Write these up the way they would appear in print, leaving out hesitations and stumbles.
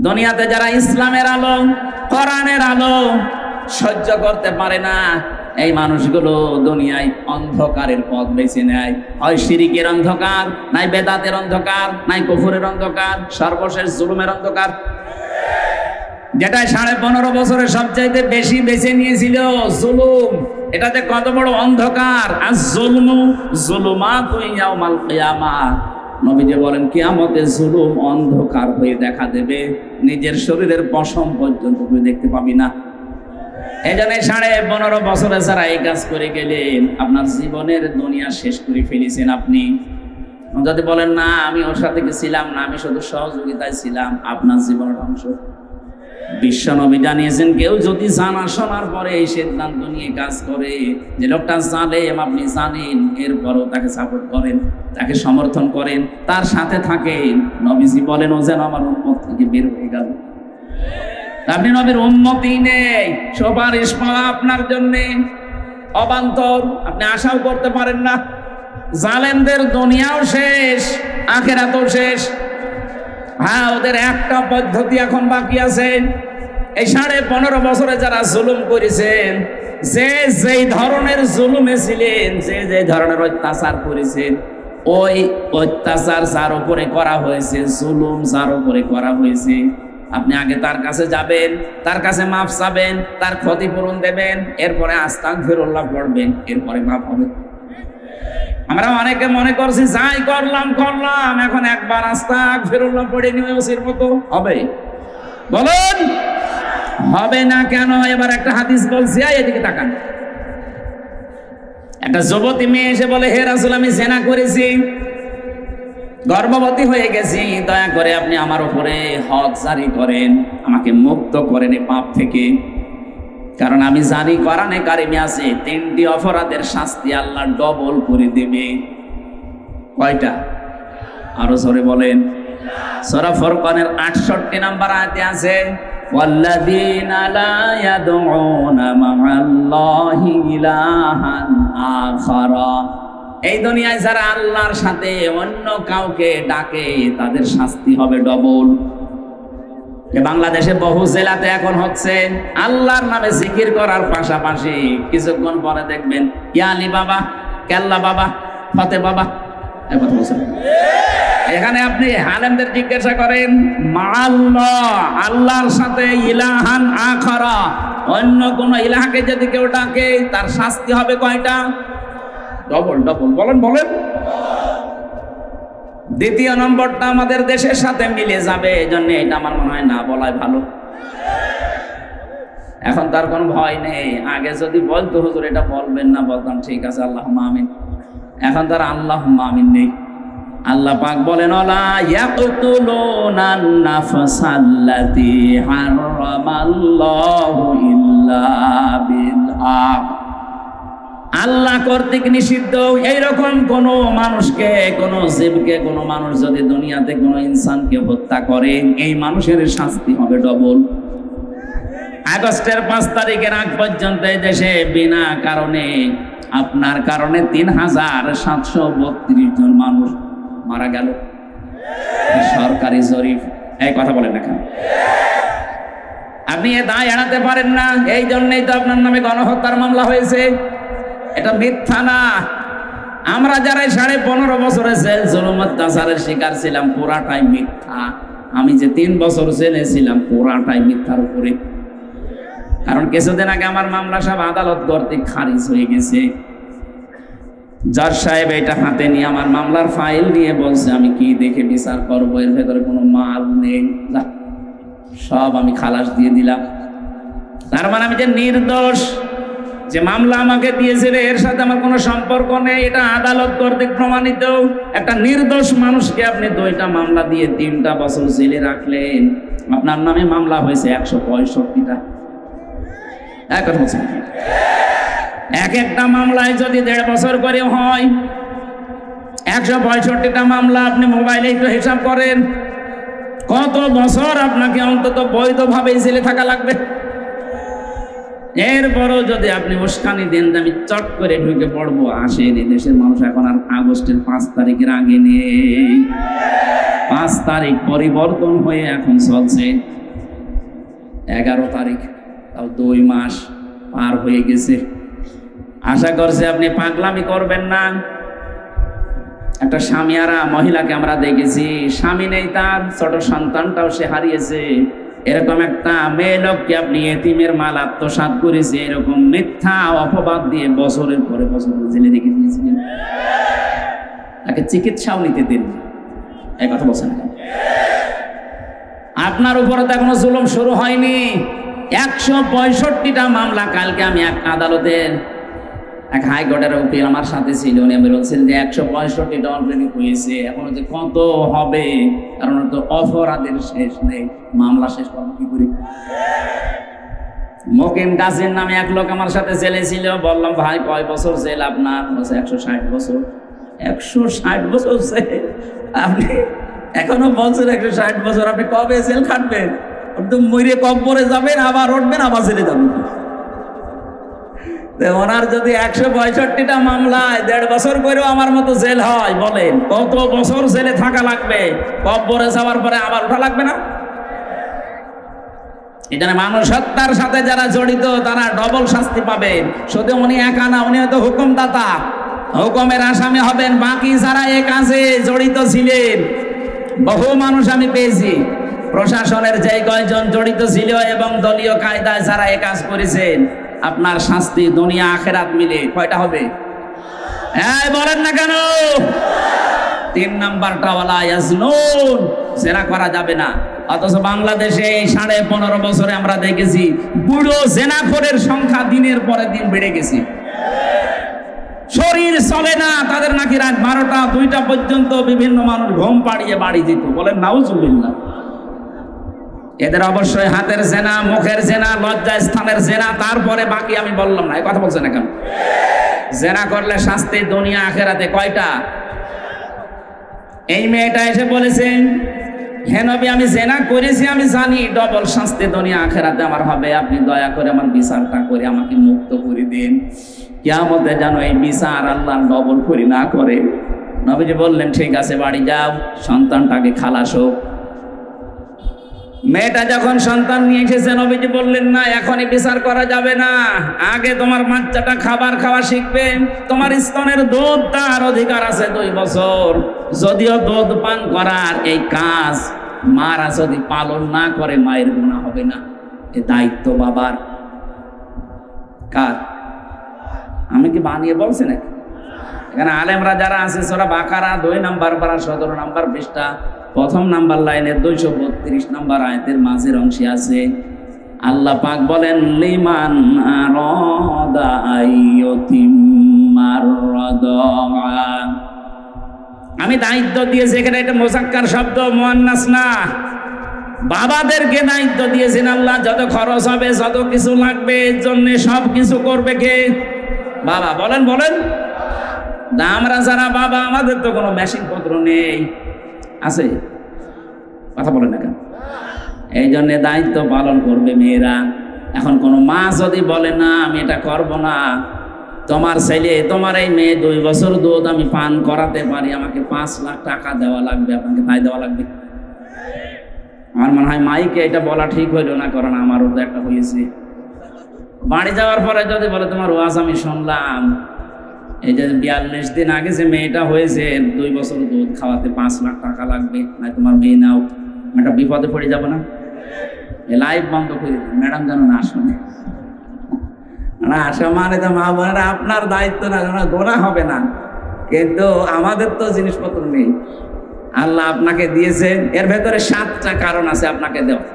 দুনিয়াতে যারা ইসলামের আলো কোরআনের আলো সহ্য করতে পারে না, এই মানুষগুলো দুনিয়ায় অন্ধকারের পথ বেছে নেয়। হয় শিরিকের অন্ধকার, নাই বেদাতের অন্ধকার, নাই কুফরের অন্ধকার, সর্বশেষ জুলুমের অন্ধকার, যেটা 15.5 বছরে সবচাইতে বেশি বেছে নিয়েছিল জুলুম। এটাতে কত বড় অন্ধকার। আর জুলমু জুলুমাতু ইয়াউমাল কিয়ামাহ, নবীজি বলেন কিয়ামতে জুলুম অন্ধকার হয়ে দেখা দেবে, নিজের শরীরের পশম পর্যন্ত তুই দেখতে পাবি না। এই জন্য 15.5 বছরে যারা এই কাজ করে গেলেন, আপনার জীবনের দুনিয়া শেষ করে ফেলেছেন। আপনি যদি বলেন না আমি ওর সাথে ছিলাম না, আমি শুধু সহযোগিতায় ছিলাম, আপনার জীবনের অংশ। বিশ্ব নবী জানিয়েছেন, কেউ যদি জানা শোনার পরে এই সিদ্ধান্ত নিয়ে কাজ করে যে লোকটা জালেম, আপনি জানেন, এরপরও তাকে সাপোর্ট করেন, তাকে সমর্থন করেন, তার সাথে থাকেন, নবীজি বলেন ও যেন আমার উম্মত থেকে বের হয়ে গেল। আপনি নবীর উম্মতই নেই, সুপারিশ পাওয়া আপনার জন্যে অবান্তর, আপনি আশাও করতে পারেন না। জালেমদের দুনিয়াও শেষ, আখিরাতও শেষ। হ্যাঁ, ওদের একটা পদ্ধতি এখন বাকি আছে। এই 15.5 বছরে যারা জুলুম করেছেন, যে যেই ধরনের জুলুমে ছিলেন, যে যে ধরনের অত্যাচার করেছেন, ওই অত্যাচার যার উপরে করা হয়েছে, জুলুম যার উপরে করা হয়েছে, আপনি আগে তার কাছে যাবেন, তার কাছে মাফ চাবেন, তার ক্ষতিপূরণ দেবেন, এরপরে আস্তাগফিরুল্লাহ পড়বেন, এরপরে মাফ হবে। আমরা অনেকে মনে করছি যাই করলাম, এখন একবার আস্তাগফিরুল্লাহ পড়ে নিয়ে ওসির মতো হবে। বলেন হবে না কেন? এবার একটা হাদিস বলছি, এদিকে তাকান। একটা যুবতী মেয়ে এসে বলে, হে রাসূল, আমি জিনা করেছি, গর্ভবতী হয়ে গেছি, দয়া করে আপনি আমার উপরে হদ জারি করেন, আমাকে মুক্ত করেন এই পাপ থেকে। কারণ আমি জানি কোরআনে কারিমে আছে 3টি অপরাধের শাস্তি আল্লাহ ডবল করে দেবে। কয়টা? আরো জোরে বলেন। সূরা ফুরকানের 68 নম্বর আয়াতে আছে, ওয়াল্লাযীনা লা ইয়াদউনা মা'আল্লাহি ইলাহান আখারা, এই দুনিয়ায় যারা আল্লাহর সাথে অন্য কাউকে ডাকে তাদের শাস্তি হবে ডবল। বাংলাদেশে বহু জেলাতে এখন হচ্ছে আল্লাহর নামে জিকির করার পাশাপাশি কিছুক্ষণ পরে দেখবেন ইয়া আলী বাবা, কেল্লা বাবা, ফতে বাবা, এই কথা বলছেন। এখানে আপনি আলেমদের জিজ্ঞাসা করেন, মাআল্লাহ, আল্লাহর সাথে ইলাহান আখারা, অন্য কোন ইলাহকে যদি কেউ ডাকে তার শাস্তি হবে কয়টা? Double double. বলেন বলেন। দ্বিতীয় নম্বরটা আমাদের দেশের সাথে মিলে যাবে, এই জন্য এটা আমার মনে হয় না বলাই ভালো। এখন তার কোনো ভয় নেই। আগে যদি বলতো হুজুর এটা বলবেন না, বলতাম ঠিক আছে আল্লাহুম্মা আমিন। এখন তার আল্লাহুম্মা আমিন নেই। আল্লাহ পাক বলেন, ওয়ালা ইয়াকতুলুনান নাফসাল্লাতী হারামাল্লাহু ইল্লা বিল হক, আল্লাহ কর্তৃক নিষিদ্ধ এইরকম কোন মানুষকে, কোন জীবকে, কোন মানুষ যদি দুনিয়াতে কোন ইনসানকে হত্যা করে, এই মানুষের শাস্তি হবে ডবল। আগস্টের 5 তারিখের আগ পর্যন্ত এই দেশে বিনা কারণে, আপনার কারণে 3732 জন মানুষ মারা গেল। সরকারি জরিপ। এই কথা বলেন না কেন? আপনি এ দায় এড়াতে পারেন না, এই জন্যই তো আপনার নামে গণহত্যার মামলা হয়েছে। এটা মিথ্যা না। আমরা যারা 15.5 বছরে জেল জুলুম অত্যাচারের শিকার ছিলাম, পুরাটাই মিথ্যা। আমি যে 3 বছর জেলে ছিলাম, পুরাটাই মিথ্যার উপরে। কারণ কিছুদিন আগে আমার মামলা সব আদালত কর্তৃক খারিজ হয়ে গেছে। জজ সাহেব এটা হাতে নিয়ে আমার মামলার ফাইল নিয়ে বলছে, আমি কি দেখে বিচার করবো, এর ভেতরে কোনো মাল নেই, সব আমি খালাস দিয়ে দিলাম। তার মানে আমি যে নির্দোষ, যে মামলা আমাকে দিয়েছিল এর সাথে আমার কোনো সম্পর্ক নেই, এটা আদালত কর্তৃক প্রমাণিত। একটা নির্দোষ মানুষকে আপনি 2টা মামলা দিয়ে 3টা বছর জেলে রাখলেন, আপনার নামে মামলা হয়েছে 165টা। কথা বলছেন, এক একটা মামলায় যদি 1.5 বছর করে হয়, 165টা মামলা, আপনি মোবাইলে একটু হিসাব করেন কত বছর আপনাকে অন্তত বৈধভাবে জেলে থাকা লাগবে। এরপরও যদি আপনি উস্কানি দেন আমি চট করে ঢুকে পড়বো, আসেন। এই দেশের মানুষ এখন আর আগস্টের 5 তারিখের আগে নেই। 5 তারিখ পরিবর্তন হয়ে এখন চলছে 11 তারিখ, তাও 2 মাস পার হয়ে গেছে। আশা করছে আপনি পাগলামি করবেন না। একটা স্বামীয়ারা মহিলাকে আমরা দেখেছি, স্বামী নেই তার, ছোট সন্তানটাও সে হারিয়েছে। এরকম একটা মেয়ে লোককে আপনি এতিমের মাল আত্মসাৎ করেছে, এরকম মিথ্যা অপবাদ দিয়ে বছরের পরে বছর জেলে রেখে দিয়েছিলেন। তাকে চিকিৎসাও নিতে দিন, এই কথা বলছেন না? আপনার উপরে তো এখনো জুলুম শুরু হয়নি। 165টা মামলা। কালকে আমি এক আদালতের এক হাইকোর্টের উকিল আমার সাথে ছিল, উনি আমি বলছেন যে 165টা অলরেডি হয়েছে, এখনো যে কত হবে, কারণ তো অপরাধের শেষ নেই, মামলা শেষ করবো কি করি। মকিম গাজীর নামে এক লোক আমার সাথে জেলে ছিল, বললাম ভাই কয় বছর জেল আপনার? বলছে 160 বছর। 160 বছর জেল? আপনি এখনো বলছেন 160 বছর, আপনি কবে জেল খাটবেন? আপনি তো মরে কবরে যাবেন, আবার উঠবেন, আবার জেলে যাবেন। ওনার যদি 165টা মামলায় 1.5 বছর করেও আমার মতো জেল হয়, বলেন কত বছর জেলে থাকা লাগবে? কবরে যাওয়ার পরে আবার ওঠা লাগবে না? এখানে মানুষ হত্যার সাথে যারা জড়িত তারা ডবল শাস্তি পাবেন। শুধু উনি একা না, উনি হয়তো হুকুমদাতা, হুকুমের আসামি হবেন। বাকি যারা এ কাজে জড়িত ছিলেন, বহু মানুষ আমি পেয়েছি, প্রশাসনের যে কয়জন জড়িত ছিল এবং দলীয় কায়দায় যারা এ কাজ করেছেন, আপনার শাস্তি দুনিয়া আখেরাত মিলে কয়টা হবে? এই বলেন না কেন? 3 নাম্বারটা ওয়ালা ইয়াজনুন, জেনা করা যাবে না। অথচ বাংলাদেশে 15.5 বছরে আমরা দেখেছি বুড়ো জেনাখোরের সংখ্যা দিনের পরে দিন বেড়ে গেছে। শরীর চলে না তাদের, নাকি রাত 12টা 2টা পর্যন্ত বিভিন্ন মানুষ ঘুম পাড়িয়ে বাড়ি যেত। বলেন নাউজুবিল্লাহ। এদের অবশ্যই হাতের জেনা, মুখের জেনা, লজ্জা স্থানের জেনা, তারপরে বাকি আমি বললাম না। এই কথা বলছেন না কেন? জেনা করলে শাস্তি দুনিয়া আখেরাতে কয়টা? এই মেয়েটা এসে বলেছেন, হে নবী আমি জেনা করেছি, আমি জানি ডবল শাস্তি দুনিয়া আখেরাতে আমার হবে, আপনি দয়া করে আমার বিচারটা করে আমাকে মুক্ত করে দিন, কিয়ামতে যেন এই বিচার আল্লাহ ডবল করে না করে। নবীজি বললেন ঠিক আছে, বাড়ি যাও, সন্তানটাকে খালাস হোক। মেয়েটা যখন সন্তান নিয়ে এসেছে, নবীজি বললেন না এখনই বিচার করা যাবে না, আগে তোমার বাচ্চাটা খাবার খাওয়া শিখবে। তোমার স্তনের দুধ তার অধিকার আছে 2 বছর। যদিও দুধ পান করার এই কাজ মারা যদি পালন না করে মায়ের গুনাহ হবে না। এ দায়িত্ব বাবার। কার? আমি কি বানিয়ে বলছি না? এখানে আলেমরা যারা আছে সূরা বাকারা 2 নাম্বার পারা 17 নাম্বার পৃষ্ঠা 1ম নাম্বার লাইনের 232 নাম্বার আয়াতের মাঝের অংশে আছে, আল্লাহ পাক বলেন লিমান আরাদা আইয়ুতিম্মার রাদা। আমি দায়িত্ব দিয়েছি, এখানে এটা মুযাক্কার শব্দ, মুয়ান্নাস না। বাবাদেরকে দায়িত্ব দিয়েছেন আল্লাহ, যত খরচ হবে, যত কিছু লাগবে, এর জন্য সব কিছু করবে কে? বাবা। বলেন বলেন। আমরা যারা বাবা, আমাদের তো কোনো মেশিন পত্র নেই, আছে? কথা বলেন না কেন? এই জন্য দায়িত্ব পালন করবে মেয়েরা। এখন কোনো মা যদি বলে না আমি এটা করব না, তোমার ছেলে, তোমার এই মেয়ে 2 বছর দুধ আমি পান করাতে পারি, আমাকে 5 লাখ টাকা দেওয়া লাগবে, আপনাকে তাই দেওয়া লাগবে? আমার মনে হয় মাইকে এটা বলা ঠিক হইল না, কারণ আমারও তো একটা হয়েছে। বাড়ি যাওয়ার পরে যদি বলে তোমার ওয়াজ আমি শুনলাম, এই যে 42 দিন আগে যে মেয়েটা হয়েছে 2 বছর দুধ খাওয়াতে 5 লাখ টাকা লাগবে, না তোমার মেয়ে নাও, একটা বিপদে পড়ে যাব না? লাইভ বন্ধ করে দিন, ম্যাডাম যেন না শুনে। না আসা মানে তো মা বোনেরা আপনার দায়িত্ব না, গোনা হবে না, কিন্তু আমাদের তো জিনিসপত্র নেই, আল্লাহ আপনাকে দিয়েছেন। এর ভেতরে 7টা কারণ আছে আপনাকে দেওয়া।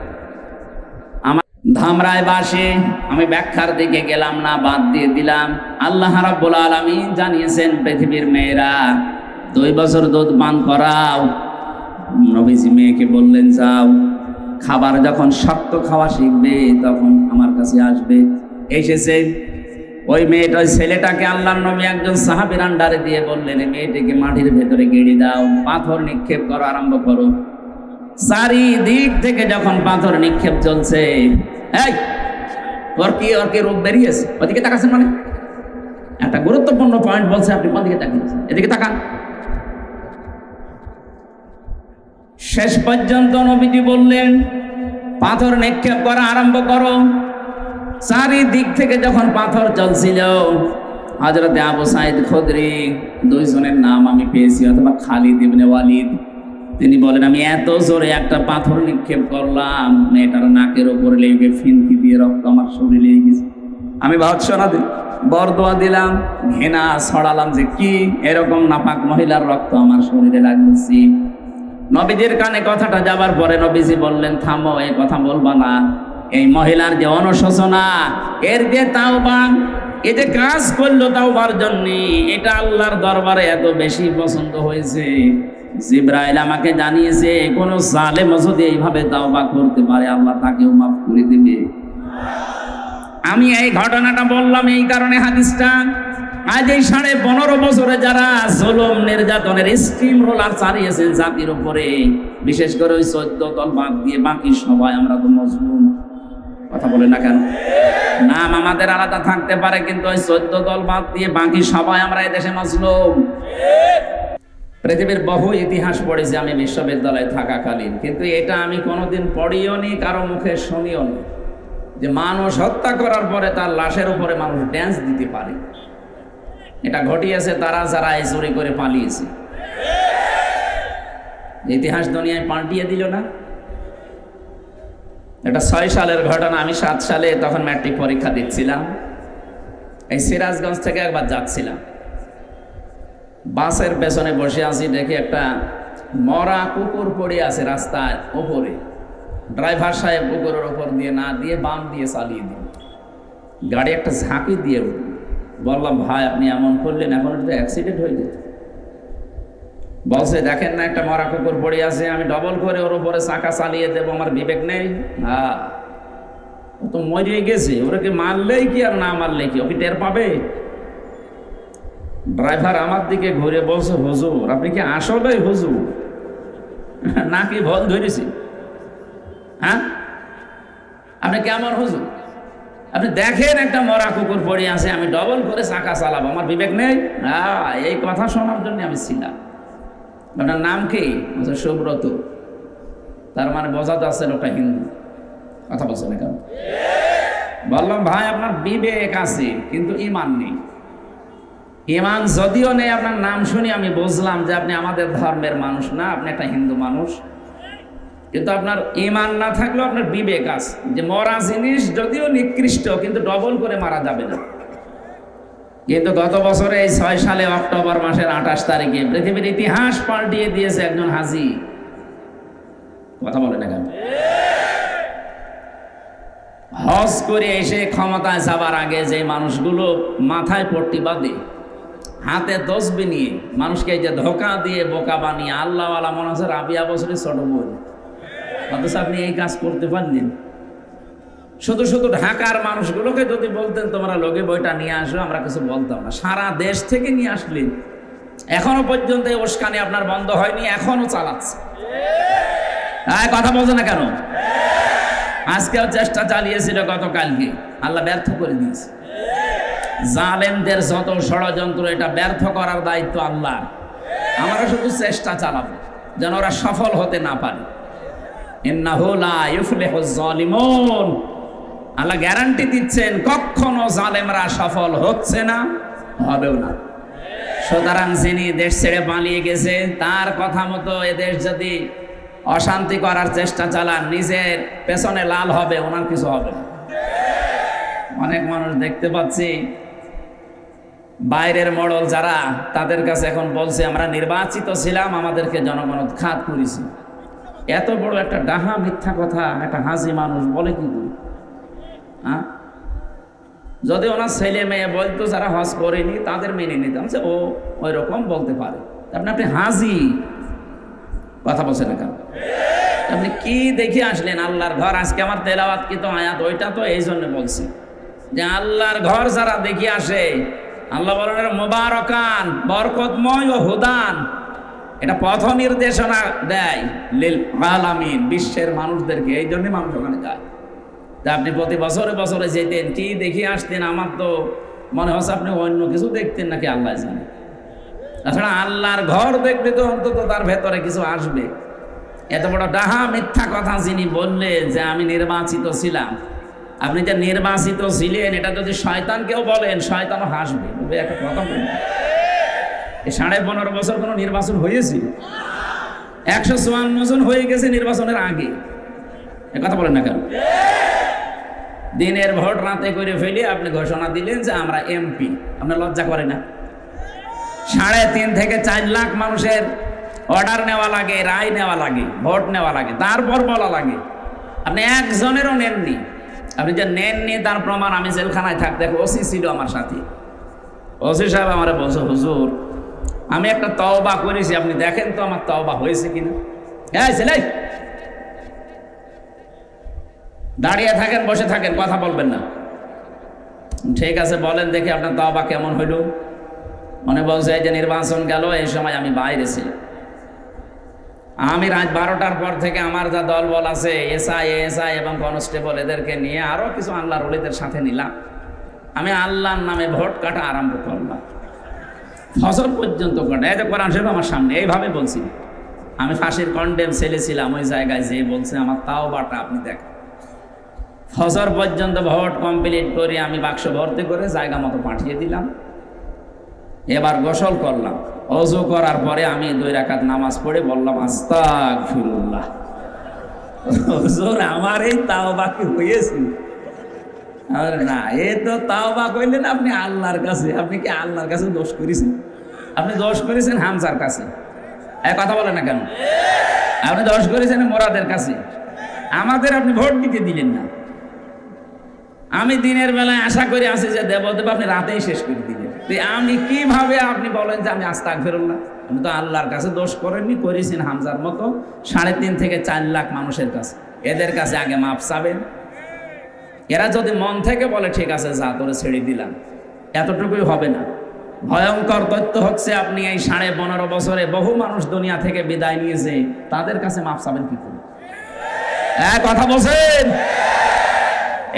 আমার ধামরায় বাসে আমি ব্যাখ্যার দিকে গেলাম না, বাদ দিয়ে দিলাম। আল্লাহ রাব্বুল আলামিন জানিয়েছেন পৃথিবীর মেয়েরা 2 বছর দুধ পান করাও। নবীজি মেয়েকে বললেন যাও, খাবার যখন শক্ত খাওয়া শিখবে তখন আমার কাছে আসবে। এসেছে ওই মেয়েটা, ওই ছেলেটাকে আল্লাহর নবী একজন সাহাবীর আন্ডারে দিয়ে বললেন মেয়েটিকে মাটির ভেতরে গেড়ে দাও, পাথর নিক্ষেপ করা আরম্ভ করো। চারিদিক থেকে যখন পাথর নিক্ষেপ চলছে, এই ওর কি রোগ বেরিয়েছে? ওদিকে তাকাচ্ছেন মানে? একটা গুরুত্বপূর্ণ পয়েন্ট বলছে, আপনি কোন দিকে তাকিয়েছেন? এদিকে তাকান। শেষ পর্যন্ত নবীজি বললেন, পাথর নিক্ষেপ করা আরম্ভ করো। চারিদিক থেকে যখন পাথর চলছিল, হযরতে আবু সাঈদ খুদরি, দুইজনের নাম আমি পেয়েছি, অথবা খালিদ ইবনে ওয়ালিদ, তিনি বলেন আমি এত জোরে একটা পাথর নিক্ষেপ করলাম, মেয়েটার নাকের উপরে লেগে ফিনকি দিয়ে রক্ত আমার শরীরে লেগে গেছে। আমি ভৎসনা দিলাম, বরদোয়া দিলাম, ঘৃণা ছড়ালাম যে কি এরকম নাপাক মহিলার রক্ত আমার শরীরে লাগছে। নবীজির কানে কথাটা যাবার পরে নবীজি বললেন, থামো, এই কথা বলবা না। এই মহিলার যে অনুশোচনা, এর যে তাওবা, এই যে কাজ করলো তাওবার জন্য, এটা আল্লাহর দরবারে এত বেশি পছন্দ হয়েছে। জিবরাইল আমাকে জানিয়েছে, কোন জালেম যদি এইভাবে তাওবা করতে পারে, আল্লাহ তাকেও মাফ করে দেবে। আমি এই ঘটনাটা বললাম এই কারণে, হাদিসটা আজ এই 15.5 বছরে যারা জুলুম নির্যাতনের স্টিম রোলার চালিয়েছেন জাতির উপরে, বিশেষ করে ওই 14 দল বাদ দিয়ে বাকি সবাই আমরা তো মজলুম। কথা বলে না কেন? নাম আমাদের আলাদা থাকতে পারে, কিন্তু ওই 14 দল বাদ দিয়ে বাকি সবাই আমরা এই দেশে মজলুম। পৃথিবীর বহু ইতিহাস পড়েছি আমি বিশ্ববিদ্যালয়ে থাকাকালীন, কিন্তু এটা আমি কোনোদিন পড়িও নি, কারো মুখে শুনিও নি, যে মানুষ হত্যা করার পরে তার লাশের উপরে মানুষ ড্যান্স দিতে পারে। এটা ঘটিয়েছে তারা যারা এই চুরি করে পালিয়েছে। ইতিহাস দুনিয়ায় পাল্টিয়ে দিল না? এটা 6 সালের ঘটনা। আমি 7 সালে তখন ম্যাট্রিক পরীক্ষা দিচ্ছিলাম। এই সিরাজগঞ্জ থেকে একবার যাচ্ছিলাম, বাসের পেছনে বসে আছি, দেখি একটা মরা কুকুর পড়ে আছে রাস্তার উপরে। ড্রাইভার সাহেব কুকুরের ওপর দিয়ে না দিয়ে বাম দিয়ে চালিয়ে দিল, গাড়ি একটা ঝাঁকি দিয়ে উঠল। বললাম, ভাই আপনি এমন করলেন, এখন তো অ্যাক্সিডেন্ট হয়ে যেত। বলছে, দেখেন না একটা মরা কুকুর পড়ে আছে, আমি ডবল করে ওর উপরে চাকা চালিয়ে দেবো, আমার বিবেক নেই? হ্যাঁ, ও তো মরে গেছে, ওরা কি মারলেই কি আর না মারলেই কি, ও কি টের পাবে? ড্রাইভার আমার দিকে ঘুরে বলছে, হুজুর আপনি কি আসলেই হুজুর নাকি ভুল ধরেছি? হ্যাঁ, আপনি কেমন হুজুর? আপনি দেখেন একটা মরা কুকুর পড়ে আছে, আমি ডবল করে চাকা চালাবো, আমার বিবেক নেই? এই কথা শোনার জন্য আমি ছিলাম। আপনার নাম কি? সুব্রত। তার মানে বোঝা যাচ্ছে লোকটা হিন্দু। কথা বলছে না কেন? বললাম, ভাই আপনার বিবেক আছে কিন্তু ঈমান নেই। ঈমান যদিও নেই, আপনার নাম শুনি আমি বুঝলাম যে আপনি আমাদের ধর্মের মানুষ না, আপনি একটা হিন্দু মানুষ। কিন্তু আপনার ঈমান না থাকলেও আপনার বিবেক আছে, যে মরা জিনিস যদিও নিকৃষ্ট কিন্তু ডবল করে মারা যাবে না। কিন্তু গত বছরে এই 6 সালে অক্টোবর মাসের 28 তারিখে পৃথিবীর ইতিহাস পাল্টিয়ে দিয়েছে একজন হাজী। কথা বলে না কেন? হজ করে এসে ক্ষমতায় যাবার আগে যে মানুষগুলো মাথায় পট্টি বাঁধে, হাতে তসবিহ নিয়ে মানুষকে যে ধোঁকা দিয়ে বোকা বানিয়ে আল্লাহওয়ালা মনে হচ্ছে রাবিয়া বছরের ছোট বোন, অথচ আপনি এই কাজ করতে পারলেন। শুধু শুধু ঢাকার মানুষগুলোকে যদি বলতেন তোমরা লগে বইটা নিয়ে আসো, আমরা কিছু বলতাম না। সারা দেশ থেকে নিয়ে আসলেন, এখনো পর্যন্ত এই উস্কানি আপনার বন্ধ হয়নি, এখনো চালাচ্ছে। কথা বলছে না কেন? আজকেও চেষ্টা চালিয়েছিল, গতকালকে আল্লাহ ব্যর্থ করে দিয়েছে। জালেমদের যত ষড়যন্ত্র, এটা ব্যর্থ করার দায়িত্ব আল্লাহ। আমরা শুধু চেষ্টা চালাবো যেন ওরা সফল হতে না পারে। ইন্নাহু লা ইউফলিহুজ জালিমুন, আল্লাহ গ্যারান্টি দিচ্ছেন কখনো জালেমরা সফল হচ্ছে না, হবেও না। সুতরাং যিনি দেশ ছেড়ে পালিয়ে গেছে, তার কথা মতো এদেশ যদি অশান্তি করার চেষ্টা চালান, নিজের পেছনে লাল হবে, ওনার কিছু হবে না। অনেক মানুষ দেখতে পাচ্ছি বাইরের মডেল যারা, তাদের কাছে এখন বলছে আমরা নির্বাচিত ছিলাম, আমাদেরকে জনগণ উৎখাত করেছে। এত বড় একটা ডাহা মিথ্যা কথা একটা হাজি মানুষ বলে কি করে? যদি ওনার ছেলে মেয়ে বলতো যারা হজ করেনি, তাদের মেনে নিতাম যে ও ওই রকম বলতে পারে। আপনি হাজি, কথা বলছে না কেন? আপনি কি দেখে আসলেন আল্লাহর ঘর? আজকে আমার তেলাওয়াত কি তো আয়াত, ওইটা তো এই জন্য বলছি যে আল্লাহর ঘর যারা দেখে আসে, আল্লাহ বলেন মুবারাকান, বরকতময় ও হুদান, এটা পথ নির্দেশনা দেয় লিল আলামিন, বিশ্বের মানুষদেরকে। এই জন্য মানুষ ওখানে যায়। তা আপনি প্রতি বছরে বছরে যেতেন, কি দেখে আসতেন? আমার তো মনে হচ্ছে আপনি অন্য কিছু দেখতেন নাকি আল্লাহ জানে। তাছাড়া আল্লাহর ঘর দেখলে তো অন্তত তার ভেতরে কিছু আসবে। এত বড় ডাহা মিথ্যা কথা যিনি বললেন যে আমি নির্বাচিত ছিলাম, আপনি যে নির্বাচিত ছিলেন এটা যদি শয়তানকেও বলেন, শয়তানও হাসবে। একটা কথা বলুন, 15.5 বছর কোনো নির্বাচন হয়েছে? 154 জন হয়ে গেছে নির্বাচনের আগে। এ কথা বলেন না কেন? দিনের ভোট রাতে করে ফেলে আপনি ঘোষণা দিলেন যে আমরা এমপি। আপনার লজ্জা করে না? 3.5 থেকে 4 লাখ মানুষের অর্ডার নেওয়া লাগে, রায় নেওয়া লাগে, ভোট নেওয়া লাগে, তারপর বলা লাগে। আপনি একজনেরও নেননি। আপনি যে নেননি তার প্রমাণ আমি জেলখানায় থাকতে, ওসি ছিল আমার সাথে, ওসি সাহেব আমার বলছে, হুজুর আমি একটা তওবা করেছি, আপনি দেখেন তো আমার তওবা হয়েছে কিনা। এই ছেলে দাঁড়িয়ে থাকেন, বসে থাকেন, কথা বলবেন না। ঠিক আছে বলেন দেখি আপনার তওবা কেমন হইল। মনে বলছে এই যে নির্বাচন গেল, এই সময় আমি বাইরে ছিলাম। আমি রাত 12টার পর থেকে আমার যা দলবল আছে, এসআই এবং কনস্টেবল, এদেরকে নিয়ে আরো কিছু আল্লাহর ওলিদের সাথে নিলাম। আমি আল্লাহর নামে ভোট কাটা আরম্ভ করলাম, ফজর পর্যন্ত কাটা। এই যে কোরআন শরীফ আমার সামনে, এইভাবে বলছি। আমি ফাঁসির কন্ডেম ছেলে ছিলাম, ওই জায়গায় যে বলছে আমার তাওবাটা আপনি দেখেন। ফজর পর্যন্ত ভোট কমপ্লিট করে আমি বাক্স ভর্তি করে জায়গা মতো পাঠিয়ে দিলাম। এবার গোসল করলাম, ওযু করার পরে আমি 2 রাকাত নামাজ পড়ে বললাম আস্তাগফিরুল্লাহ। হুজুর আমার এই তাওবা কি হয়েছে? আর না, এই তো তাওবা কইলেন আপনি আল্লাহর কাছে। আপনি কি আল্লাহর কাছে দোষ করেছেন? আপনি দোষ করেছেন হামজার কাছে। এক কথা বলেন না কেন? আপনি দোষ করেছেন মোরাদের কাছে। আমাদের আপনি ভোট দিতে দিলেন না। আমি দিনের বেলায় আশা করে আসি যে দেব, আপনি রাতেই শেষ করে দিলেন। আমি কিভাবে আপনি বলেন যে আমি আস্তাগফিরুল্লাহ? আপনি তো আল্লাহর কাছে দোষ করেননি, করেছেন হামজার মতো 3.5 থেকে 4 লাখ মানুষের কাছে। এদের কাছে আগে মাপ চাবেন। এরা যদি মন থেকে বলে ঠিক আছে যা তোরে ছেড়ে দিলাম, এতটুকুই হবে না। ভয়ঙ্কর তথ্য হচ্ছে আপনি এই 15.5 বছরে বহু মানুষ দুনিয়া থেকে বিদায় নিয়েছে, তাদের কাছে মাপ চাবেন কি করে? কথা বলছেন?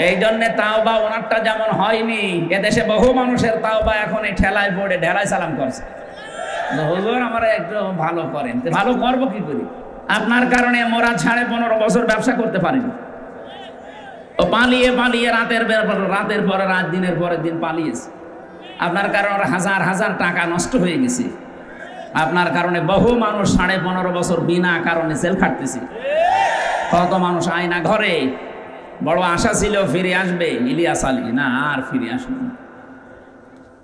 এই জন্যে তাওবা ওনারটা যেমন হয়নি, এদেশে বহু মানুষের তাওবা এখন এই ঠেলায় পড়ে ঢেলায় সালাম করছে। হুজুর আমরা একটু ভালো করেন। ভালো করবো কি করি? আপনার কারণে মোরা 15.5 বছর ব্যবসা করতে পারিনি। ও পালিয়ে পালিয়ে রাতের পরে রাত, দিনের পরে দিন পালিয়েছে। আপনার কারণে হাজার হাজার টাকা নষ্ট হয়ে গেছে। আপনার কারণে বহু মানুষ 15.5 বছর বিনা কারণে জেল খাটতেছে। কত মানুষ আয়না ঘরে, বড় আশা ছিল ফিরে আসবে ইলিয়াস আলী, না আর ফিরে আসবে না।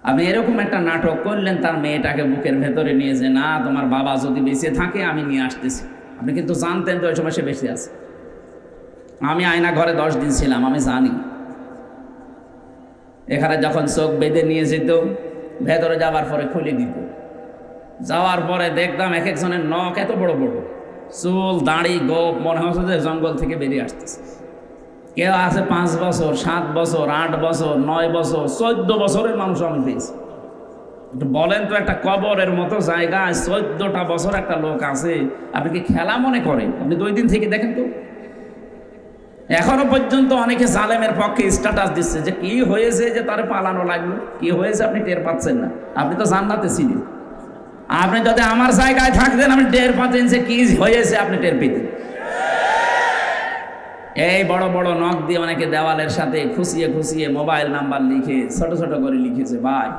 আপনি এরকম একটা নাটক করলেন, তার মেয়েটাকে বুকের ভেতরে নিয়ে যে না তোমার বাবা যদি বেঁচে থাকে আমি নিয়ে আসতেছি। আপনি কিন্তু জানতেন তো ওই সময় সে বেঁচে আছে। আমি আয়না ঘরে 10 দিন ছিলাম, আমি জানি। এখানে যখন চোখ বেঁধে নিয়ে যেত, ভেতরে যাওয়ার পরে খুলে দিত। যাওয়ার পরে দেখতাম এক একজনের নখ এত বড় বড়, চুল দাড়ি গোপ, মনে হচ্ছে যে জঙ্গল থেকে বেরিয়ে আসতেছে। কেউ আছে 5 বছর, 7 বছর, 8 বছর, 9 বছর, 14 বছরের মানুষ আমি পেয়েছি। বলেন তো, একটা কবরের মতো জায়গায় 14টা বছর একটা লোক আছে, আপনি কি খেলা মনে করেন? আপনি 2 দিন থেকে দেখেন তো। এখনো পর্যন্ত অনেকে জালেমের পক্ষে স্ট্যাটাস দিচ্ছে যে কি হয়েছে যে তার পালানো লাগলো, কি হয়েছে আপনি টের পাচ্ছেন না। আপনি তো জান্নাতে ছিলেন। আপনি যদি আমার জায়গায় থাকতেন আপনি টের পাতেন যে কি হয়েছে, আপনি টের পেতেন। এই বড় বড় নখ দিয়ে অনেকে দেওয়ালের সাথে খুশিয়ে খুশিয়ে মোবাইল নাম্বার লিখে ছোট ছোট করে লিখেছে, ভাই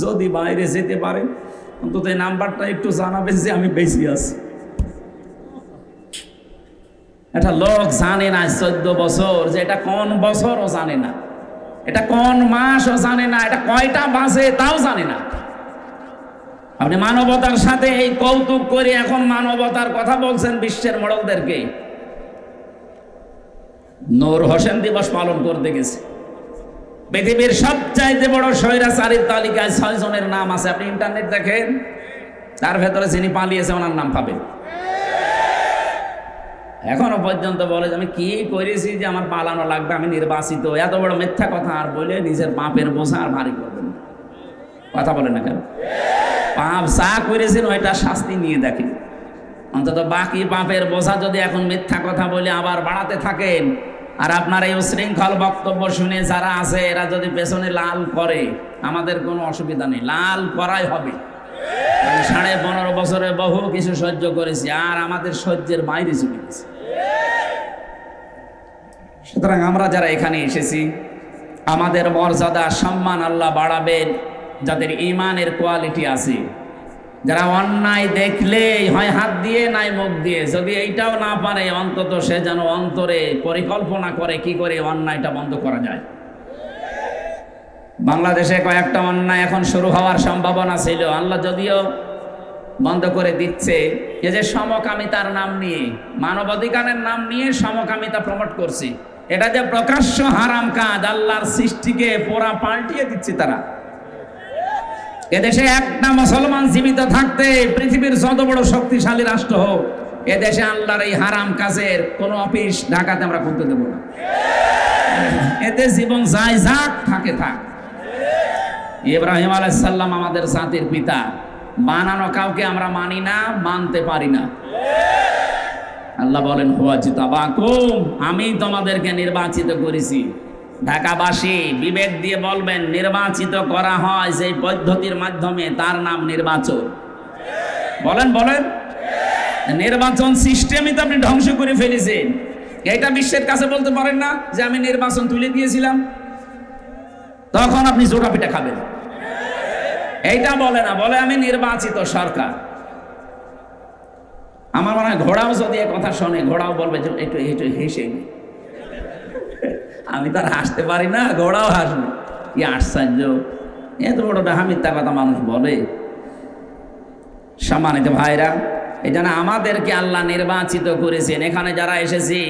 যদি বাইরে যেতে পারেন অন্তত এই নাম্বারটা একটু জানাবেন যে আমি বেশি আছি। একটা লোক জানে না 14 বছর যে এটা কোন বছরও জানে না, এটা কোন মাসও জানে না, এটা কয়টা বাজে তাও জানে না। আপনি মানবতার সাথে এই কৌতুক করে এখন মানবতার কথা বলছেন বিশ্বের মোড়লদেরকে। নূর হোসেন দিবস পালন করতে গেছে, পৃথিবীর সবচাইতে বড় স্বৈরাচারীর তালিকায় 6 জনের নাম আছে। আপনি ইন্টারনেট দেখেন, তার ভেতরে যিনি পালিয়েছে ওনার নাম পাবেন। এখনো পর্যন্ত বলে যে আমি কি করেছি যে আমার পালানো লাগবে, আমি নির্বাচিত। এত বড় মিথ্যা কথা আর বলে নিজের পাপের বোঝা আর ভারী করবেন না। কথা বলে না কেন? পাপ যা করেছেন ওইটা শাস্তি নিয়ে দেখেন। অন্তত বাকি পাপের বোঝা যদি এখন মিথ্যা কথা বলে আবার বাড়াতে থাকেন, আর আপনার এই উশৃঙ্খল বক্তব্য শুনে যারা আছে এরা যদি পেছনে লাল করে আমাদের কোনো অসুবিধা নেই, লাল করাই হবে। 15.5 বছরে বহু কিছু সহ্য করেছি, আর আমাদের সহ্যের বাইরে চলে গেছে। সুতরাং আমরা যারা এখানে এসেছি আমাদের মর্যাদা সম্মান আল্লাহ বাড়াবেন যাদের ঈমানের কোয়ালিটি আছে, যারা অন্যায় দেখলেই হয় হাত দিয়ে নাই মুখ দিয়ে, যদি এইটাও না পারে অন্তত সে যেন অন্তরে পরিকল্পনা করে কি করে অন্যায়টা বন্ধ করা যায়। বাংলাদেশে কয়েকটা অন্যায় এখন শুরু হওয়ার সম্ভাবনা ছিল, আল্লাহ যদিও বন্ধ করে দিচ্ছে। এই যে সমকামিতার নাম নিয়ে, মানবাধিকারের নাম নিয়ে সমকামিতা প্রমোট করছে, এটা যে প্রকাশ্য হারাম কাজ, আল্লাহর সৃষ্টিকে পুরা পাল্টিয়ে দিচ্ছে তারা। এদেশে একটা মুসলমান জীবিত থাকতে পৃথিবীর যত বড় শক্তিশালী রাষ্ট্র হোক, এদেশে আল্লাহর এই হারাম কাজের কোন অফিস ঢাকাতে আমরা খুলতে দেব না। এতে জীবন যায় যাক, থাকে থাক। ইব্রাহিম আলাইহিস সালাম আমাদের জাতির পিতা, বানানো কাউকে আমরা মানি না, মানতে পারি না। আল্লাহ বলেন হুয়াজিতাবাকুম, আমি তোমাদেরকে নির্বাচিত করেছি। ঢাকাবাসী বিবেক দিয়ে বলবেন, নির্বাচিত করা হয় সেই পদ্ধতির মাধ্যমে, তার নাম নির্বাচন। বলেন বলেন, নির্বাচন সিস্টেমই তো আপনি ধ্বংস করে ফেলেছেন। এটা বিশ্বের কাছে বলতে পারেন না যে আমি নির্বাচন তুলে দিয়েছিলাম, তখন আপনি জোড়া পিঠা খাবেন। এইটা বলে না, বলে আমি নির্বাচিত সরকার। আমার মনে হয় ঘোড়াও যদি এ কথা শোনে, ঘোড়াও বলবে যে একটু একটু হেসে। আমি তো আর হাসতে পারি না, ঘোড়াও হাসবে। কি আশ্চর্য, এত বড় মিথ্যা কথা মানুষ বলে। সম্মানিত ভাইরা, এই জন্য আমাদেরকে আল্লাহ নির্বাচিত করেছেন। এখানে যারা এসেছি,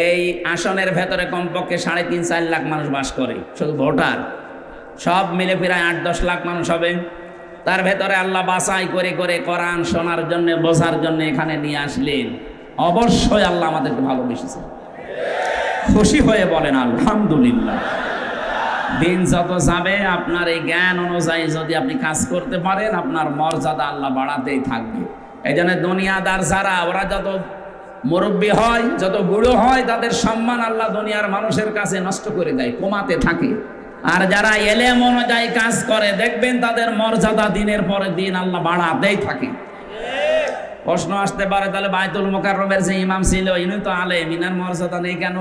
এই আসনের ভেতরে কমপক্ষে 3.5-4 লাখ মানুষ বাস করে, শুধু ভোটার সব মিলে প্রায় 8-10 লাখ মানুষ হবে। তার ভেতরে আল্লাহ বাছাই করে করে কোরআন শোনার জন্য, বোঝার জন্য এখানে নিয়ে আসলেন। অবশ্যই আল্লাহ আমাদেরকে ভালোবেসেছেন। খুশি হয়ে বলেন আলহামদুলিল্লাহ। দিন যত যাবে আপনার এই জ্ঞান অনুযায়ী যদি আপনি কাজ করতে পারেন, আপনার মর্যাদা আল্লাহ বাড়াতেই থাকবে। এই জন্য দুনিয়াদার যারা, ওরা যত মুরব্বী হয়, যত বুড়ো হয়, তাদের সম্মান আল্লাহ দুনিয়ার মানুষের কাছে নষ্ট করে দেয়, কমাতে থাকে। আর যারা এলেম অনুযায়ী কাজ করে, দেখবেন তাদের মর্যাদা দিনের পরে দিন আল্লাহ বাড়াতেই থাকে। প্রশ্ন আসতে পারে, তাহলে বাইতুল মুকাররমের যে ইমাম ছিল, ইনি তো আলেম, ইনার মর্যাদা নেই কেন?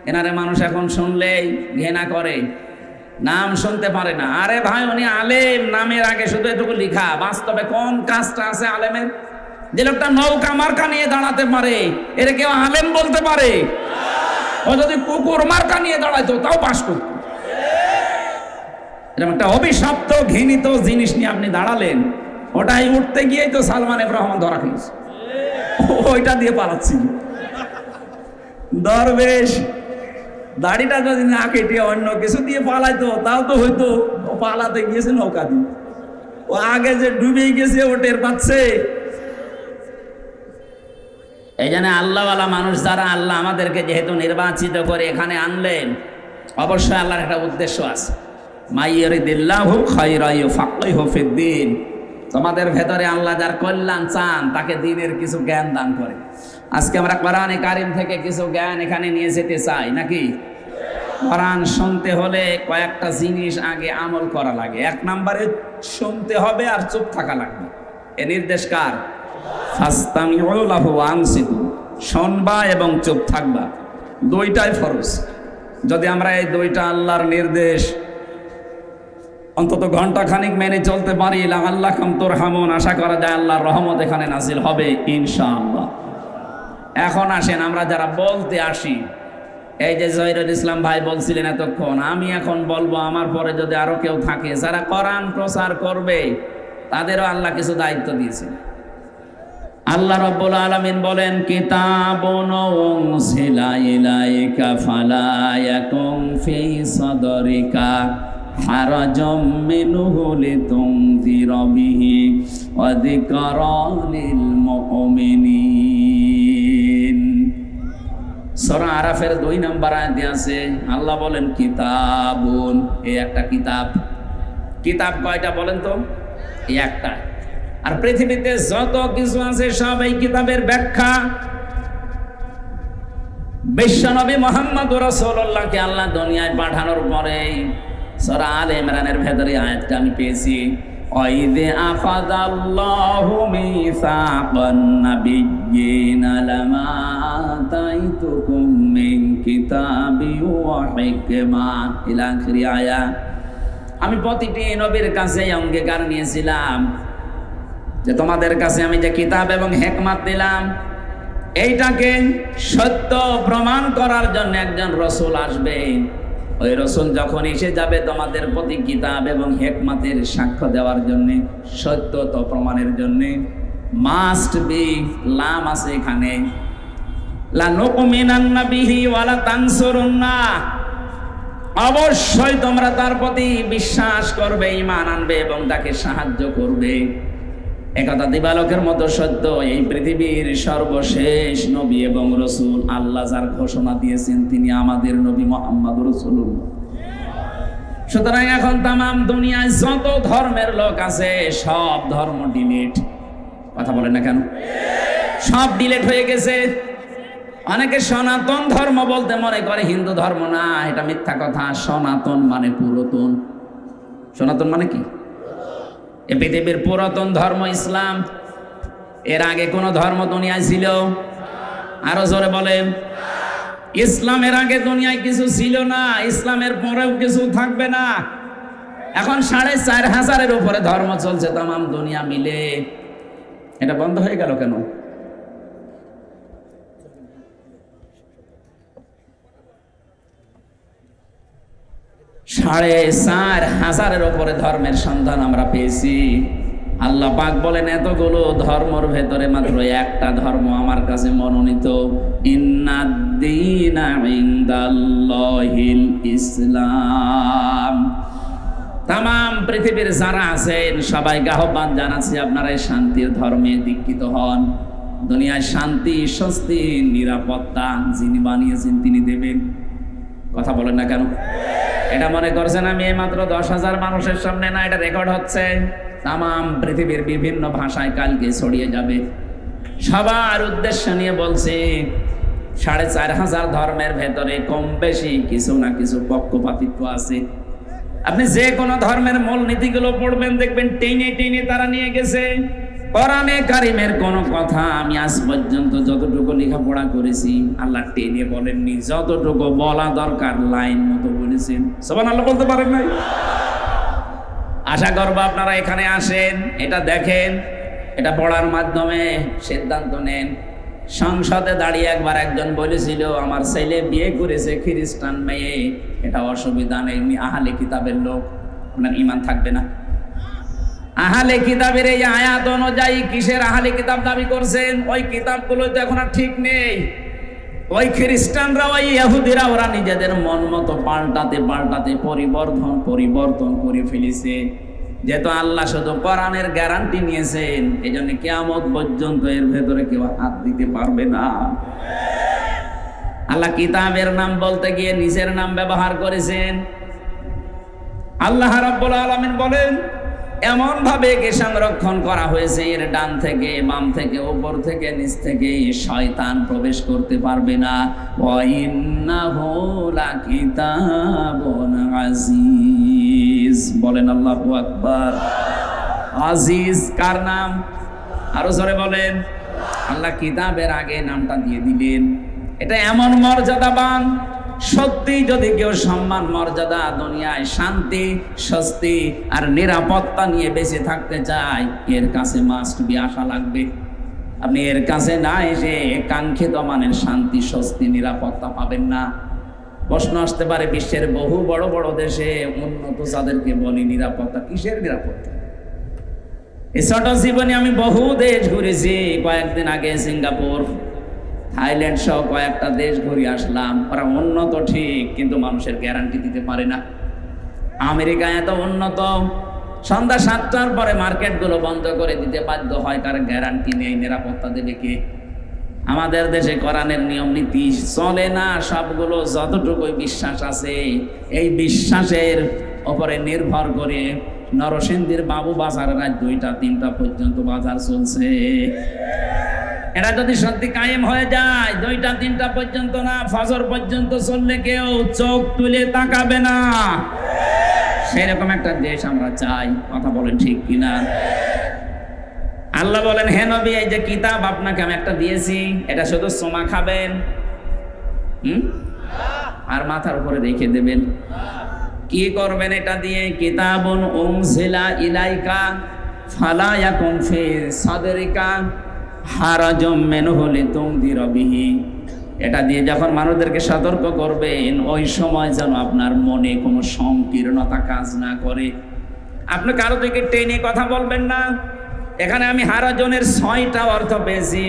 এনারে মানুষ এখন শুনলেই ঘৃণা করে, নাম শুনতে পারে না। আরে ভাই, উনি আলেম, নামের আগে শুধু এটুকু লিখা, বাস্তবে কোন কাজটা আছে আলেমের? যে লোকটা নৌকা মার্কা নিয়ে দাঁড়াতে পারে, এর কেউ আলেম বলতে পারে? ও যদি কুকুর মার্কা নিয়ে দাঁড়াইতো তাও পাস করত। এরকম একটা অভিশপ্ত ঘৃণিত জিনিস নিয়ে আপনি দাঁড়ালেন, ওটাই উঠতে গিয়েই তো সালমান এফ রহমান ধরা খেয়েছে, ওইটা দিয়ে পালাচ্ছি। দরবেশ দাড়িটা যদি না কেটে অন্য কিছু দিয়ে পালাইতো তাও তো হয়তো, ও পালাতে গিয়েছে নৌকা দিয়ে, ও আগে যে ডুবে গেছে ও টের পাচ্ছে। এই জন্য আল্লাহওয়ালা মানুষ যারা, আল্লাহ আমাদেরকে যেহেতু নির্বাচিত করে এখানে আনলেন, অবশ্যই আল্লাহর একটা উদ্দেশ্য আছে। মাইয়ারিদিল্লাহু খায়রা ইউফাক্কিহু ফিদ্দীন, তোমাদের ভেতরে আল্লাহ যার কল্যাণ চান তাকে দ্বীনের কিছু জ্ঞান দান করে। আজকে আমরা কোরআনে কারিম থেকে কিছু জ্ঞান এখানে নিয়ে যেতে চাই নাকি? কোরআন শুনতে হলে কয়েকটা জিনিস আগে আমল করা লাগে। 1 নম্বরে শুনতে হবে আর চুপ থাকা লাগবে। এ নির্দেশ কার? ফাস্তামিউ লাহু ওয়া আনসিতু, শুনবা এবং চুপ থাকবা, দুইটাই ফরজ। যদি আমরা এই দুইটা আল্লাহর নির্দেশ অন্তত ঘন্টা খানিক মেনে চলতে পারি, লাআল্লাকুম তুরহামুন, আশা করা যায় আল্লাহর রহমত এখানে নাজিল হবে ইনশাআল্লাহ। এখন আসেন আমরা যারা বলতে আসি, এই যে জহিরুল ইসলাম ভাই বলছিলেন এতক্ষণ, আমি এখন বলবো, আমার পরে যদি আরো কেউ থাকে যারা কোরআন প্রচার করবে, তাদেরও আল্লাহ কিছু দায়িত্ব দিয়েছেন। আল্লাহ রাব্বুল আলামিন বলেন, কিতাবুন উনজিলা ইলাইকা ফালা ইয়াকুম ফি সাদরিকা হারাজাম মিনহু লিতুনযিরা বিহি ওয়া যিকরা লিল মুমিনিন। সূরা আরাফের 2 নম্বর আয়াতে আছে, আল্লাহ বলেন কিতাবুন, এই একটা কিতাব। কিতাব কয়টা বলেন তো? এই একটা। আর পৃথিবীতে যত কিছু আছে সব এই কিতাবের ব্যাখ্যা। বিশ্বনবী মুহাম্মদুর রাসূলুল্লাহকে আল্লাহ দুনিয়ায় পাঠানোর পরে সূরা আলে ইমরানের ভেতরে আয়াতটা আমি পেয়েছি, ওয়াইদে আখাযাল্লাহু মিসাকান নাবিয়্যিনা লামা আতাইতুকুম মিন কিতাবি ওয়া হিকমা ইলা আখিরি আয়া। আমি প্রতিটি নবীর কাছে অঙ্গীকার নিয়েছিলাম যে তোমাদের কাছে আমি যে কিতাব এবং হিকমত দিলাম, এইটাকে সত্য প্রমাণ করার জন্য একজন রাসূল আসবে। ওই রাসূল যখন এসে যাবে তোমাদের প্রতি কিতাব এবং হিকমতের সাক্ষ্য দেওয়ার জন্য, সত্যতা প্রমাণের জন্য, মাস্ট বি, লাম আছে এখানে, লা নুমিনান্না বিহি ওয়া লা তানসুরুন্না, অবশ্যই তোমরা তার প্রতি বিশ্বাস করবে, ঈমান আনবে এবং তাকে সাহায্য করবে। একথা দিবালোকের মতো সত্য। এই পৃথিবীর সর্বশেষ নবী এবং রাসূল আল্লাহ যার ঘোষণা দিয়েছেন তিনি আমাদের নবী মুহাম্মদুর রাসূলুল্লাহ। সুতরাং এখন তামাম দুনিয়ায় যত ধর্মের লোক আছে সব ধর্ম ডিলিট। কথা বলেন না কেন? সব ডিলিট হয়ে গেছে। অনেকে সনাতন ধর্ম বলতে মনে করে হিন্দু ধর্ম না, এটা মিথ্যা কথা। সনাতন মানে পুরাতন। সনাতন মানে কি? এই পৃথিবীর পুরাতন ধর্ম ইসলাম। এর আগে কোন ধর্ম দুনিয়ায় ছিল? আরো জোরে বলেন। ইসলামের আগে দুনিয়ায় কিছু ছিল না, ইসলামের পরেও কিছু থাকবে না। এখন ৪৫০০-এর উপরে ধর্ম চলছে তামাম দুনিয়া মিলে। এটা বন্ধ হয়ে গেল কেন? ৳৪৫০০-এর উপরে ধর্মের সন্ধান আমরা পেয়েছি। আল্লাহ পাক বলেন এতগুলো ধর্মের ভেতরে মাত্র একটা ধর্ম আমার কাছে মনোনীত, ইন্নাদ-দীনা ইনদাল্লাহিল ইসলাম। তামাম পৃথিবীর যারা আছেন সবাইকে আহ্বান জানাচ্ছি আপনারা এই শান্তির ধর্মে দীক্ষিত হন। দুনিয়ায় শান্তি, স্বস্তি, নিরাপত্তা যিনি বানিয়েছেন তিনি দেবেন। কথা বলেন না কেন? এটা মনে করছেন আমি মাত্র ১০,০০০ মানুষের সামনে না, এটা রেকর্ড হচ্ছে তামাম পৃথিবীর বিভিন্ন ভাষায় কালকে ছড়িয়ে যাবে। সবার উদ্দেশ্য নিয়ে বলছি ৪৫০০ ধর্মের ভেতরে কম বেশি কিছু না কিছু পক্ষপাতিত্ব আছে। আপনি যে কোনো ধর্মের মূল নীতিগুলো পড়বেন দেখবেন টেনে টেনে তারা নিয়ে গেছে। কোরআনে কারিমের কোন কথা আমি আজ পর্যন্ত যতটুকু লেখাপড়া করেছি আল্লাহ টেনে বলেননি, যতটুকু বলা দরকার লাইন মতো বলেছেন। সুবহানাল্লাহ বলতে পারেন নাই? আশা করব আপনারা এখানে আসেন, এটা দেখেন, এটা পড়ার মাধ্যমে সিদ্ধান্ত নেন। সংসদে দাঁড়িয়ে একবার একজন বলেছিল আমার ছেলে বিয়ে করেছে খ্রিস্টান মেয়ে, এটা অসুবিধা নেই, উনি আহলে কিতাবের লোক, ওনার ঈমান থাকবে না। আহলে কিতাবের এই আয়াত অনুযায়ী কিসের আহলে কিতাব দাবি করছেন? ওই কিতাবগুলো তো এখন আর ঠিক নেই। ওই খ্রিস্টানরা, ওই ইহুদিরা ওরা নিজেদের মন মতো পাল্টাতে পাল্টাতে পরিবর্তন করে ফেলেছে। যেহেতু আল্লাহ শুধু কোরআনের গ্যারান্টি নিয়েছেন, এই জন্য কিয়ামত পর্যন্ত এর ভেতরে কেউ হাত দিতে পারবে না। আল্লাহ কিতাবের নাম বলতে গিয়ে নিজের নাম ব্যবহার করেছেন। আল্লাহ রাব্বুল আলামিন বলেন এমন ভাবে একে সংরক্ষণ করা হয়েছে, এর ডান থেকে বাম থেকে উপর থেকে নিচ থেকে শয়তান প্রবেশ করতে পারবে না। ওয়া ইন্নাহু লাকিতাবুন আজিজ। বলেন আল্লাহু আকবার। আজিজ কার নাম? আরো জোরে বলেন। আল্লাহ কিতাবের আগে নামটা দিয়ে দিলেন। এটা এমন মর্যাদাবান, সত্যি যদি কেউ সম্মান মর্যাদা দুনিয়ায় শান্তি স্বস্তি আর নিরাপত্তা নিয়ে বেঁচে থাকতে চায় এর কাছে মাস্ট বি আসা লাগবে। আপনি এর কাছে না এসে কাঙ্ক্ষিত মানের শান্তি স্বস্তি নিরাপত্তা পাবেন না। প্রশ্ন আসতে পারে বিশ্বের বহু বড় বড় দেশে উন্নত যাদেরকে বলি নিরাপত্তা, কিসের নিরাপত্তা? এই ছোট জীবনে আমি বহু দেশ ঘুরেছি। কয়েকদিন আগে সিঙ্গাপুর, থাইল্যান্ড সহ কয়েকটা দেশ ঘুরে আসলাম। ওরা উন্নত ঠিক, কিন্তু মানুষের গ্যারান্টি দিতে পারে না। আমেরিকা এত উন্নত, সন্ধ্যা ৭টার পরে মার্কেটগুলো বন্ধ করে দিতে বাধ্য হয়, কারণ গ্যারান্টি নেই, নিরাপত্তা দেবে কে? আমাদের দেশে কোরআনের নিয়ম নীতি চলে না, সবগুলো যতটুকু বিশ্বাস আছে এই বিশ্বাসের উপরে নির্ভর করে নরসিংদীর বাবু বাজার রাত ২টা ৩টা পর্যন্ত বাজার চলছে। এটা যদি সত্যি কায়েম হয়ে যায় 2টা 3টা পর্যন্ত না, ফজর পর্যন্ত চললে কেউ চোখ তুলে তাকাবে না। সেরকম একটা দেশ আমরা চাই। কথা বলেন ঠিক কিনা? আল্লাহ বলেন, হে নবী, এই যে কিতাব আপনাকে আমি একটা দিয়েছি, এটা শুধু সোমা খাবেন আর মাথার উপরে রেখে দেবেন। কি করবেন এটা দিয়ে? কিতাবুন উনজিলা ইলাইকা ফালা ইয়াকুম ফি সাদরিকা হারাজুম মিনহু লিতুনদিরা বিহি। এটা দিয়ে যখন মানুষদেরকে সতর্ক করবেন, ওই সময় যেন আপনার মনে কোনো সংকীর্ণতা কাজ না করে। আপনি কারো থেকে টেনে কথা বলবেন না। এখানে আমি হারাজনের 6টা অর্থ পেয়েছি।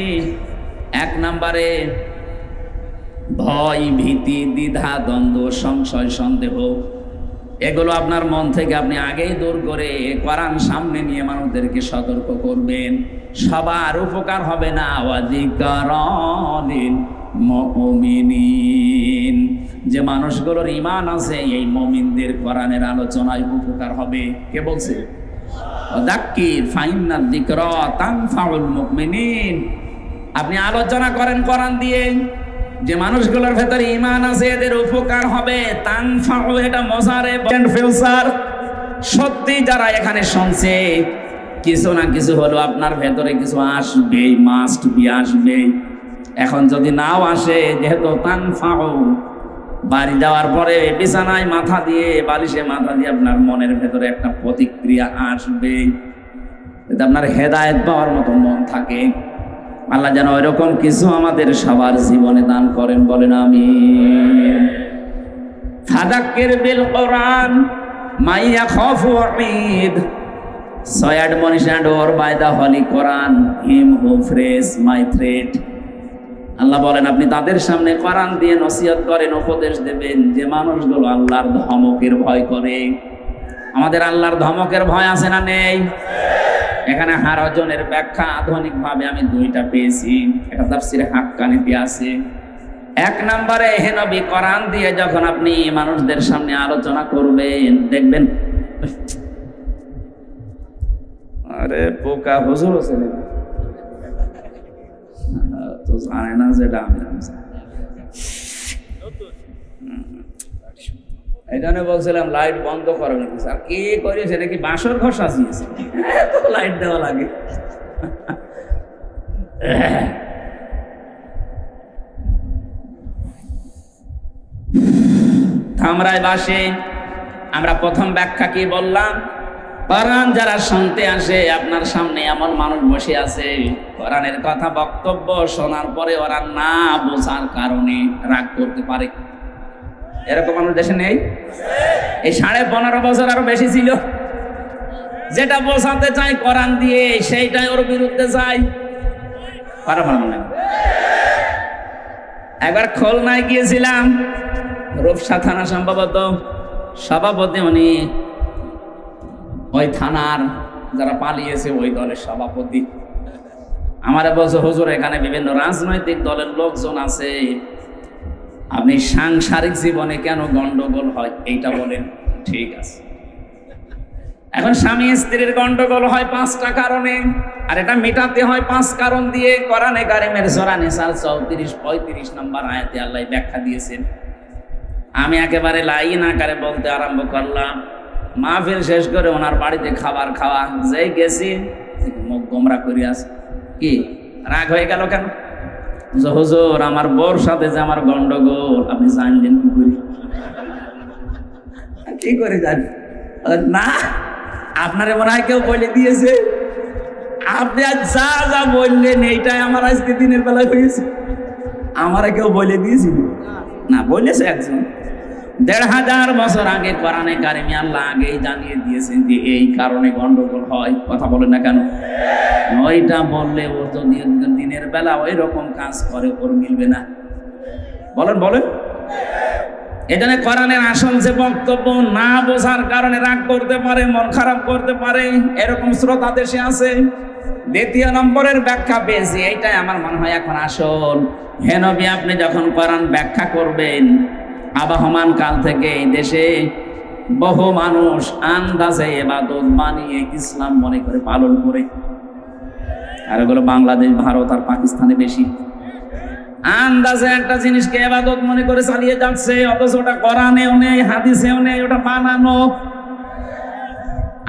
1 নম্বরে ভয়, ভীতি, দ্বিধা, দ্বন্দ্ব, সংশয়, সন্দেহ, এগুলো আপনার মন থেকে আপনি আগেই দূর করে কোরআন সামনে নিয়ে মানুষদেরকে সতর্ক করবেন। সবার উপকার হবে না। ওয়াযিকরালিল মুমিনিন, যে মানুষগুলোর ঈমান আছে এই মুমিনদের কোরআনের আলোচনায় উপকার হবে। কে বলছে? ওয়াযাক্কির ফাইন্নাদ যিকরা তানফাউল মুমিনিন। আপনি আলোচনা করেন কোরআন দিয়ে, যে মানুষগুলোর ভেতরে ঈমান আছে এদের উপকার হবে। তানফাউ, এটা মজারে ফিউচার। সত্যি যারা এখানে শুনছে, কিছু না কিছু হলো আপনার ভেতরে কিছু আসবে, মাস্ট বি আসবে। এখন যদি নাও আসে, যেহেতু তানফাউ, বাড়ি যাওয়ার পরে বিছানায় মাথা দিয়ে, বালিশে মাথা দিয়ে আপনার মনের ভেতরে একটা প্রতিক্রিয়া আসবে। যদি আপনার হেদায়েত পাওয়ার মতো মন থাকে, আল্লাহ যেন ওইরকম কিছু আমাদের সবার জীবনে দান করেন। বলেন আমিন। ফাযাক্কির বিল কোরআন মাই ইয়াখাফু ওয়াঈদ। So admonish and or by the Holy Quran him who frays my threat. আল্লাহ বলেন, আপনি তাদের সামনে কোরআন দিয়ে নসিহত করেন, উপদেশ দেবেন, যে মানুষগুলো আল্লাহর ধমকের ভয় করে। আমাদের আল্লাহর ধমকের ভয় আছে না নেই? এখানে হারাজনের ব্যাখ্যা আধুনিক ভাবে আমি 2টা পেয়েছি। এটা তাফসীরে হাক্কানীতে আছে। 1 নম্বরে, হে নবী, কোরআন দিয়ে যখন আপনি মানুষদের সামনে আলোচনা করবেন, দেখবেন আরে পোকা হুজুর আছে তো জানে না যেটা আমি এই জন্য বলছিলাম লাইট বন্ধ করবেন। আর কে করেছে নাকি বাঁশর ঘর সাজিয়েছে, লাইট দেওয়া লাগে। ধামরাই বাসে আমরা প্রথম ব্যাখ্যা কি বললাম? কোরআন যারা শুনতে আসে, আপনার সামনে এমন মানুষ বসে আছে, কোরআনের কথা বক্তব্য শোনার পরে ওরা না বোঝার কারণে রাগ করতে পারে। এরকম মানুষ দেশে নেই? এই 15.5 বছর আরো বেশি ছিল। যেটা বোঝাতে চাই কোরআন দিয়ে, সেইটাই ওর বিরুদ্ধে যায়। একবার খুলনায় গিয়েছিলাম, রূপসা থানা সম্ভবত সভাপতি উনি, ওই থানার যারা পালিয়েছে ওই দলের সভাপতি। আমারে বলছে, হুজুর এখানে বিভিন্ন রাজনৈতিক দলের লোকজন আছে, আপনি সাংসারিক জীবনে কেন গন্ডগোল হয় এইটা বলেন। ঠিক আছে, এখন স্বামী স্ত্রীর গন্ডগোল হয় 5টা কারণে, আর এটা মেটাতে হয় 5 কারণ দিয়ে। কোরআনে কারিমের সূরা নিসার 34-35 নম্বর আয়াতে আল্লাহ ব্যাখ্যা দিয়েছেন। আমি একেবারে লাইন আকারে বলতে আরম্ভ করলাম। মাহফিল শেষ করে ওনার বাড়িতে খাবার খাওয়া যেই গেছি, মুখ গোমরা করে আছে। কি রাগ হয়ে গেল কেন? হুজুর আমার বউর সাথে যে আমার গন্ডগোল, আপনি জানলেন কি করে? কি করে জানেন? না, আপনারে মনে হয় কেউ বলে দিয়েছে। আপনি আজ যা যা বললেন এইটাই আমার আজকে দিনের বেলা হয়েছে। আমারে কেউ বলে দিয়েছিল না, বলেছে একজন। 1500 বছর আগে কোরআনে কারিমে আল্লাহ আগেই জানিয়ে দিয়েছেন যে এই কারণে গন্ডগোল হয়। কথা বলেন না কেন? ওইটা বললে ও যদি দিনের বেলা ওই রকম কাজ করে, ওর মিলবে না। বলেন বলেন। এখানে কোরআনের আসল যে বক্তব্য না বোঝার কারণে রাগ করতে পারে, মন খারাপ করতে পারে, এরকম শ্রোতা দেশে আছে। 2 নম্বরের ব্যাখ্যা পেয়েছি, এইটাই আমার মনে হয় এখন আসল। হে নবী, আপনি যখন কোরআন ব্যাখ্যা করবেন, আবহমান কাল থেকে এই দেশে বহু মানুষ আন্দাজে ইবাদত বানিয়ে ইসলাম মনে করে পালন করে। আর ওগুলো বাংলাদেশ, ভারত আর পাকিস্তানে বেশি। আন্দাজে একটা জিনিসকে ইবাদত মনে করে চালিয়ে যাচ্ছে, অথচ ওটা কোরআনেও নেই, হাদিসেও নেই, ওটা বানানো।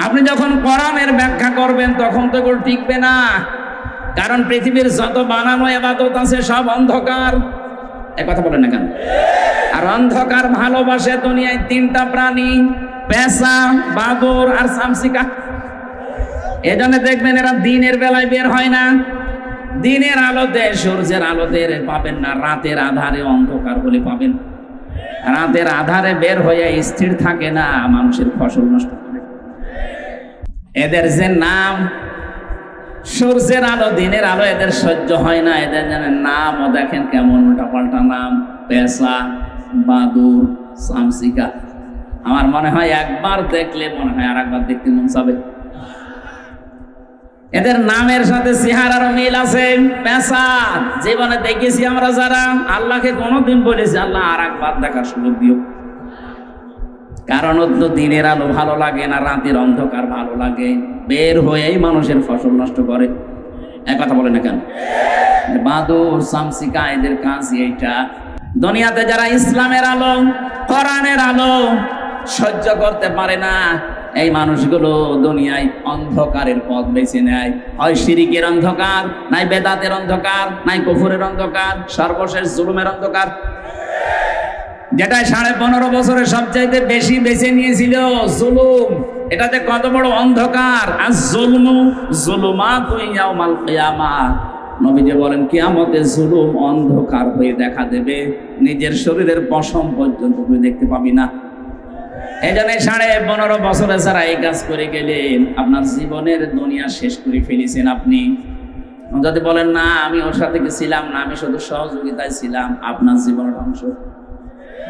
আপনি যখন কোরআনের ব্যাখ্যা করবেন তখন তো এগুলো টিকবে না, কারণ পৃথিবীর যত বানানো ইবাদত আছে সব অন্ধকার। এক কথা বলেন না কেন? আর অন্ধকার ভালোবাসে দুনিয়ায় তিনটা প্রাণী, পেঁচা, বাদুড় আর চামচিকা। এজন্য দেখবেন এরা দিনের বেলায় বের হয় না, দিনের আলোতে, সূর্যের আলোতে পাবেন না, রাতের আধারে অন্ধকার বলে পাবেন। রাতের আধারে বের হয়ে স্থির থাকে না, মানুষের ফসল নষ্ট করে। এদের যে নাম, সূর্যের আলো, দিনের আলো এদের সহ্য হয় না, এদের যেন নামও দেখেন কেমন উল্টা পাল্টা নাম, পেঁচা, বাদুড়, চামচিকা। আমার মনে হয় একবার দেখলে মনে হয় আর একবার দেখতে মন চাবে। এদের নামের সাথে চেহারারও মিল আছে। পেঁচা জীবনে দেখেছি আমরা যারা, আল্লাহকে কোনোদিন বলেছি আল্লাহ আর একবার দেখার সুযোগ দিও, কারণ তো দিনের আলো ভালো লাগে না, রাতের অন্ধকার ভালো লাগে, বের হয়েই মানুষের ফসল নষ্ট করে। এক কথা বলে না কেন? বাদুড়, চামচিকা এদের কাজ এইটা। দুনিয়াতে যারা ইসলামের আলো, কোরআনের আলো সহ্য করতে পারে না, এই মানুষগুলো দুনিয়ায় অন্ধকারের পথ বেছে নেয়। হয় শিরিকের অন্ধকার, নাই বেদাতের অন্ধকার, নাই কুফরের অন্ধকার, সর্বশেষ জুলুমের অন্ধকার, যেটা 15.5 বছরে সবচাইতে বেশি বেছে নিয়েছিল, জুলুম। এটাতে কত বড় অন্ধকার! আর জুলমু জুলুমাতুন ইয়াউমাল কিয়ামাহ, নবীজি বলেন কিয়ামতে জুলুম অন্ধকার হয়ে দেখা দেবে, নিজের শরীরের পশম পর্যন্ত তুই দেখতে পাবি না। এই জন্য 15.5 বছরে যারা এই কাজ করে গেলেন, আপনার জীবনের দুনিয়া শেষ করে ফেলেছেন। আপনি যদি বলেন না আমি ওর সাথে ছিলাম না, আমি শুধু সহযোগিতায় ছিলাম, আপনার জীবনের অংশ।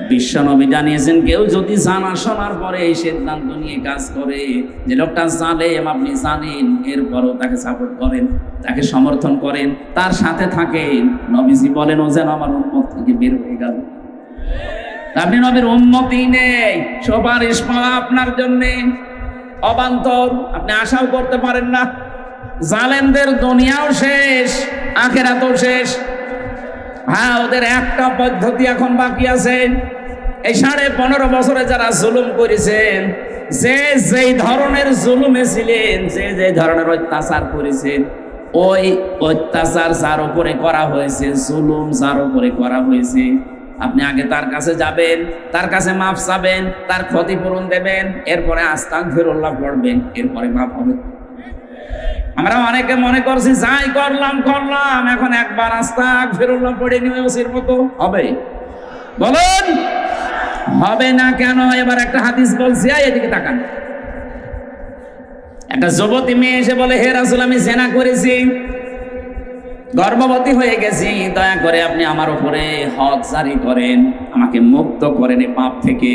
বিশ্ব নবী জানিয়েছেন, কেউ যদি জানা শোনার পরে এই সিদ্ধান্ত নিয়ে কাজ করে যে লোকটা জালেম, আপনি জানেন, এরপরও তাকে সাপোর্ট করেন, তাকে সমর্থন করেন, তার সাথে থাকেন, নবীজি বলেন ও যেন আমার উম্মত থেকে বের হয়ে গেল। আপনি নবীর উম্মতই নেই, সুপারিশ পাওয়া আপনার জন্যে অবান্তর, আপনি আশাও করতে পারেন না। জালেমদের দুনিয়াও শেষ, আখিরাতও শেষ। হ্যাঁ, ওদের একটা পদ্ধতি এখন বাকি আছে। এই 15.5 বছরে যারা জুলুম করেছেন, যে যেই ধরনের জুলুমে ছিলেন, যে যে ধরনের অত্যাচার করেছেন, ওই অত্যাচার যার উপরে করা হয়েছে, জুলুম যার উপরে করা হয়েছে, আপনি আগে তার কাছে যাবেন, তার কাছে মাফ চাবেন, তার ক্ষতিপূরণ দেবেন, এরপরে আস্তাগফিরুল্লাহ পড়বেন, এরপরে মাফ হবে। আমরা অনেকে মনে করছি যাই করলাম, এখন একবার আস্তাগফিরুল্লাহ পড়ে নিয়ে ওসির মতো হবে। বলেন হবে না কেন? এবার একটা হাদিস বলছি, এদিকে তাকান। একটা যুবতী মেয়ে এসে বলে, হে রাসূল, আমি জিনা করেছি, গর্ভবতী হয়ে গেছি, দয়া করে আপনি আমার উপরে হদ জারি করেন, আমাকে মুক্ত করেন এই পাপ থেকে।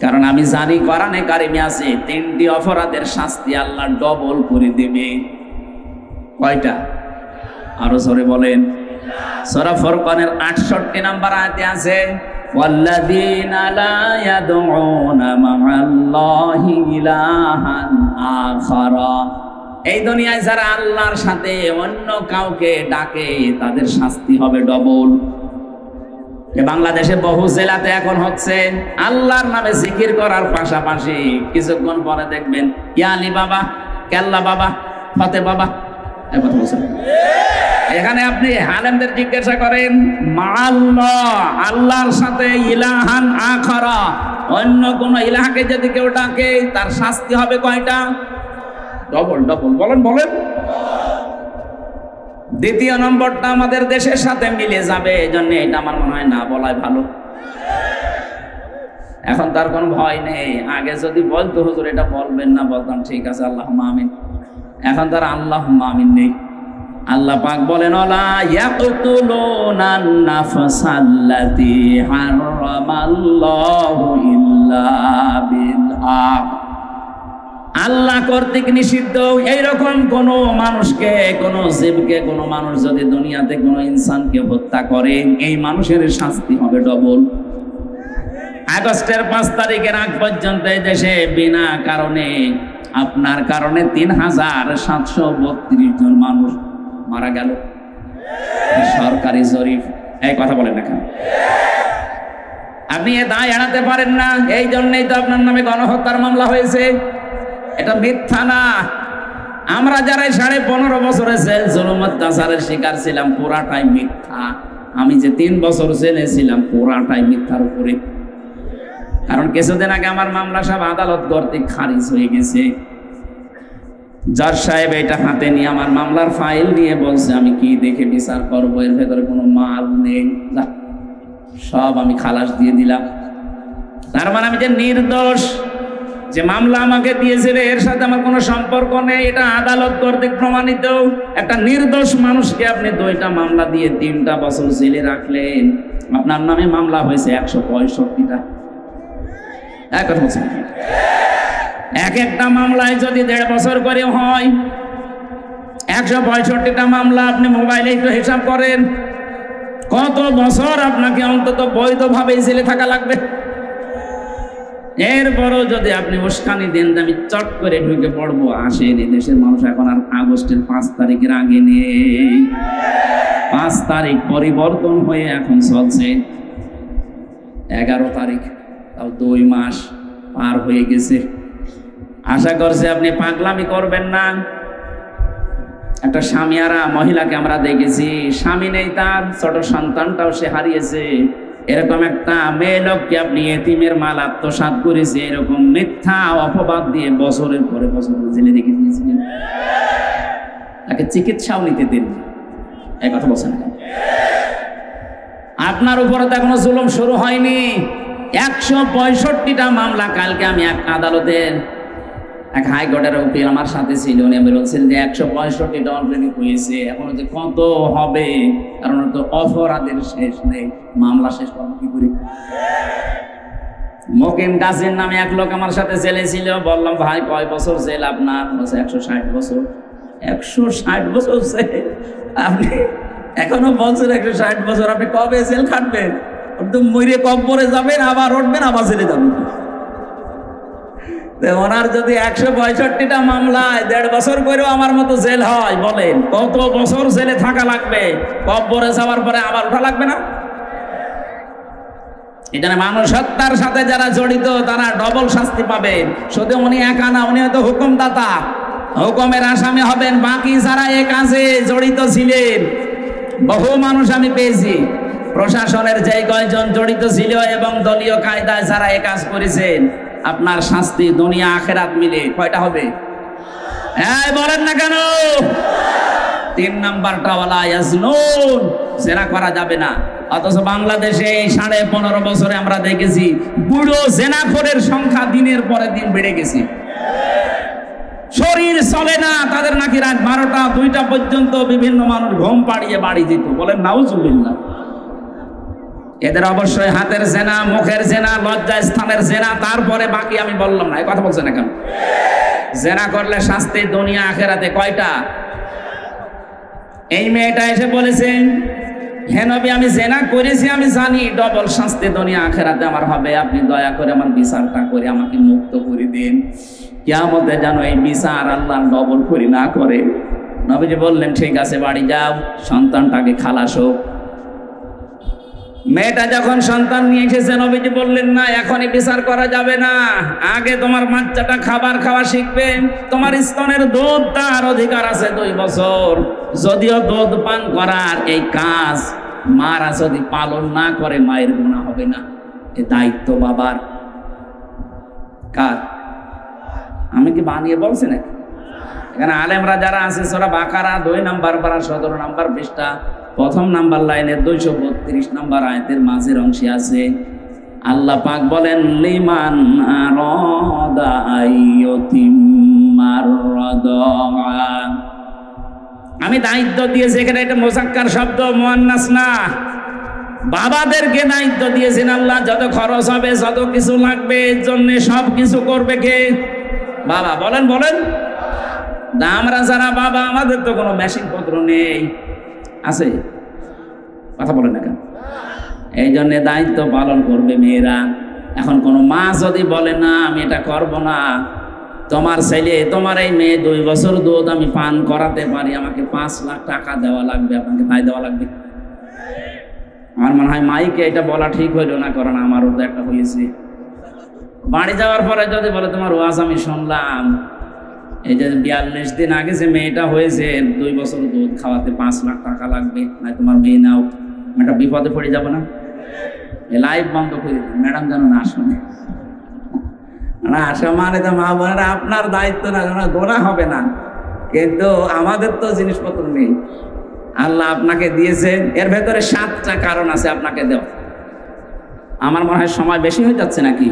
কারণ আমি জানি কোরআনে কারিমে আছে 3টি অপরাধের শাস্তি আল্লাহ ডবল করে দেবে। কয়টা? আরো জোরে বলেন। সূরা ফুরকানের 68 নম্বর আয়াতে আছে, ওয়াল্লাযীনা লা ইয়াদউনা মা'আল্লাহি ইলাহান আখারা। এই দুনিয়ায় যারা আল্লাহর সাথে অন্য কাউকে ডাকে, তাদের শাস্তি হবে ডবল। বাংলাদেশে বহু জেলাতে এখন হচ্ছে, আল্লাহর নামে জিকির করার পাশাপাশি কিছুক্ষণ পরে দেখবেন ইয়া আলী বাবা, কেল্লা বাবা, ফতে বাবা, এই কথা বলছেন। এখানে আপনি আলেমদের জিজ্ঞাসা করেন, মাআল্লাহ, আল্লাহর সাথে ইলাহান আখারা, অন্য কোন ইলাহকে যদি কেউ ডাকে, তার শাস্তি হবে কয়টা? Double double. বলেন বলেন। দ্বিতীয় নম্বরটা আমাদের দেশের সাথে মিলে যাবে, এই জন্য এটা আমার মনে হয় না বলাই ভালো। এখন তার কোনো ভয় নেই। আগে যদি বলতো হুজুর এটা বলবেন না, বলতাম ঠিক আছে আল্লাহুম্মা আমিন। এখন তার আল্লাহুম্মা আমিন নেই। আল্লাহ পাক বলেন, ওয়ালা ইয়াকতুলুনান নাফসাল্লাতী হারামাল্লাহু ইল্লা বিল হক। আল্লাহ কর্তৃক নিষিদ্ধ এইরকম কোন মানুষকে, কোন জীবকে, কোন মানুষ যদি দুনিয়াতে কোন ইনসানকে হত্যা করে, এই মানুষের শাস্তি হবে ডবল। আগস্টের 5 তারিখের আগ পর্যন্ত এই দেশে বিনা কারণে আপনার কারণে ৩,৭৩২ জন মানুষ মারা গেল। সরকারি জরিপ, এই কথা বলেন না কেন? আপনি এ দায় এড়াতে পারেন না, এই জন্যই তো আপনার নামে গণহত্যার মামলা হয়েছে। এটা মিথ্যা না। আমরা যারা 15.5 বছরে জেল জুলুম অত্যাচারের শিকার ছিলাম, পুরাটাই মিথ্যা। আমি যে 3 বছর জেলে ছিলাম, পুরাটাই মিথ্যার উপরে। কারণ কিছুদিন আগে আমার মামলা সব আদালত কর্তৃক খারিজ হয়ে গেছে। জজ সাহেব এটা হাতে নিয়ে আমার মামলার ফাইল নিয়ে বলছে আমি কি দেখে বিচার করবো, এর ভেতরে কোনো মাল নেই, সব আমি খালাস দিয়ে দিলাম। তার মানে আমি যে নির্দোষ, যে মামলা আমাকে দিয়েছিল এর সাথে আমার কোনো সম্পর্ক নেই, এটা আদালত কর্তৃক প্রমাণিত। একটা নির্দোষ মানুষকে আপনি 2টা মামলা দিয়ে 3টা বছর জেলে রাখলেন, আপনার নামে মামলা হয়েছে 165টা। এক একটা মামলায় যদি 1.5 বছর করে হয়, 165টা মামলা আপনি মোবাইলে একটু হিসাব করেন, কত বছর আপনাকে অন্তত বৈধভাবে জেলে থাকা লাগবে। এরপরও যদি আপনি উস্কানি দেন আমি চট করে ঢুকে পড়বো, আসেন। এই দেশের মানুষ এখন আর আগস্টের 5 তারিখের আগে নেই। 5 তারিখ পরিবর্তন হয়ে এখন চলছে 11 তারিখ, তাও 2 মাস পার হয়ে গেছে। আশা করছে আপনি পাগলামি করবেন না। একটা স্বামীয়ারা মহিলাকে আমরা দেখেছি, স্বামী নেই, তার ছোট সন্তানটাও সে হারিয়েছে। এরকম একটা মেয়ে লোককে আপনি এতিমের মাল আত্মসাৎ করেছে, এরকম মিথ্যা অপবাদ দিয়ে বছরের পরে বছর জেলে রেখে দিয়েছিলেন। তাকে চিকিৎসাও নিতে দিন, এই কথা বলছেন। আপনার উপরে তো এখনো জুলুম শুরু হয়নি। 165টা মামলা। কালকে আমি এক আদালতের এক হাইকোর্টের উকিল আমার সাথে ছিল, উনি আমি বলছেন যে 165টা অলরেডি হয়েছে, এখনো যে কত হবে, কারণ তো অপরাধের শেষ নেই, মামলা শেষ করবো কি করি। মকিম গাজীর নামে এক লোক আমার সাথে জেলে ছিল, বললাম ভাই কয় বছর জেল আপনার? বলছে 160 বছর। 160 বছর জেল? আপনি এখনো বলছেন 160 বছর, আপনি কবে জেল খাটবেন? তো মরে কবরে যাবেন, আবার উঠবেন, আবার জেলে যাবেন। ওনার যদি 165টা মামলায় 1.5 বছর করেও আমার মতো জেল হয়, বলেন কত বছর জেলে থাকা লাগবে? কবরে যাওয়ার পরে আবার ওঠা লাগবে না? এখানে মানুষ হত্যার সাথে যারা জড়িত তারা ডবল শাস্তি পাবেন। শুধু উনি একা না, উনি হয়তো হুকুমদাতা, হুকুমের আসামি হবেন। বাকি যারা এ কাজে জড়িত ছিলেন, বহু মানুষ আমি পেয়েছি। প্রশাসনের যে কয়জন জড়িত ছিল এবং দলীয় কায়দায় যারা এ কাজ করেছেন, আপনার শাস্তি দুনিয়া আখেরাত মিলে কয়টা হবে? এই বলেন না কেন? 3 নাম্বারটা ওয়ালা ইয়াজনুন, জেনা করা যাবে না। অথচ বাংলাদেশে 15.5 বছরে আমরা দেখেছি বুড়ো জেনাখোরের সংখ্যা দিনের পরে দিন বেড়ে গেছে। শরীর চলে না তাদের, নাকি রাত 12টা 2টা পর্যন্ত বিভিন্ন মানুষ ঘুম পাড়িয়ে বাড়ি যেত। বলেন নাউজুবিল্লাহ। এদের অবশ্যই হাতের জেনা, মুখের জেনা, লজ্জা স্থানের জেনা, তারপরে বাকি আমি বললাম না। এই কথা বলছেন না কেন? জেনা করলে শাস্তি দুনিয়া আখেরাতে কয়টা? এই মেয়েটা এসে বলেছেন, হে নবী আমি জেনা করেছি, আমি জানি ডবল শাস্তি দুনিয়া আখেরাতে আমার হবে, আপনি দয়া করে আমার বিচারটা করে আমাকে মুক্ত করে দিন। কিয়ামতে যেন এই বিচার আল্লাহ ডবল করে না করে। নবীজি বললেন ঠিক আছে, বাড়ি যাও, সন্তানটাকে খালাস হোক। মেয়েটা যখন সন্তান নিয়ে এসেছে, নবীজি বললেন না এখনই বিচার করা যাবে না, আগে তোমার বাচ্চাটা খাবার খাওয়া শিখবে। তোমার স্তনের দুধ তার অধিকার আছে 2 বছর। যদিও দুধ পান করার এই কাজ মারা যদি পালন না করে মায়ের গুনাহ হবে না। এ দায়িত্ব বাবার। কার? আমি কি বানিয়ে বলছি না? এখানে আলেমরা যারা আছে সূরা বাকারা 2 নাম্বার পারা 17 নাম্বার পৃষ্ঠা 1ম নাম্বার লাইনের 232 নাম্বার আয়াতের মাঝের অংশে আছে আল্লাহ পাক বলেন লিমান আরাদা আইয়ুতিম্মার রাদা। আমি দায়িত্ব দিয়েছি, এখানে এটা মুযাক্কার শব্দ, মুয়ান্নাস না। বাবাদেরকে দায়িত্ব দিয়েছেন আল্লাহ, যত খরচ হবে, যত কিছু লাগবে, এর জন্য সব কিছু করবে কে? বাবা। বলেন বলেন। আমরা যারা বাবা, আমাদের তো কোনো মেশিন পত্র নেই, আছে? কথা বলেন না কেন? এই জন্য দায়িত্ব পালন করবে মেয়েরা। এখন কোনো মা যদি বলে না আমি এটা করব না, তোমার ছেলে, তোমার এই মেয়ে 2 বছর দুধ আমি পান করাতে পারি, আমাকে 5 লাখ টাকা দেওয়া লাগবে, আপনাকে তাই দেওয়া লাগবে? আমার মনে হয় মাইকে এটা বলা ঠিক হইল না, কারণ আমারও তো একটা হয়েছে। বাড়ি যাওয়ার পরে যদি বলে তোমার ওয়াজ আমি শুনলাম, এই যে 42 দিন আগে যে মেয়েটা হয়েছে 2 বছর দুধ খাওয়াতে 5 লাখ টাকা লাগবে, না তোমার মেয়ে নাও, একটা বিপদে পড়ে যাবো না? লাইভ বন্ধ করে দিন, ম্যাডাম যেন না শুনে। না আসা মানে তো মা বোনেরা আপনার দায়িত্ব না, গোনা হবে না, কিন্তু আমাদের তো জিনিসপত্র নেই, আল্লাহ আপনাকে দিয়েছেন। এর ভেতরে 7টা কারণ আছে আপনাকে দেওয়া। আমার মনে হয় সময় বেশি হয়ে যাচ্ছে নাকি?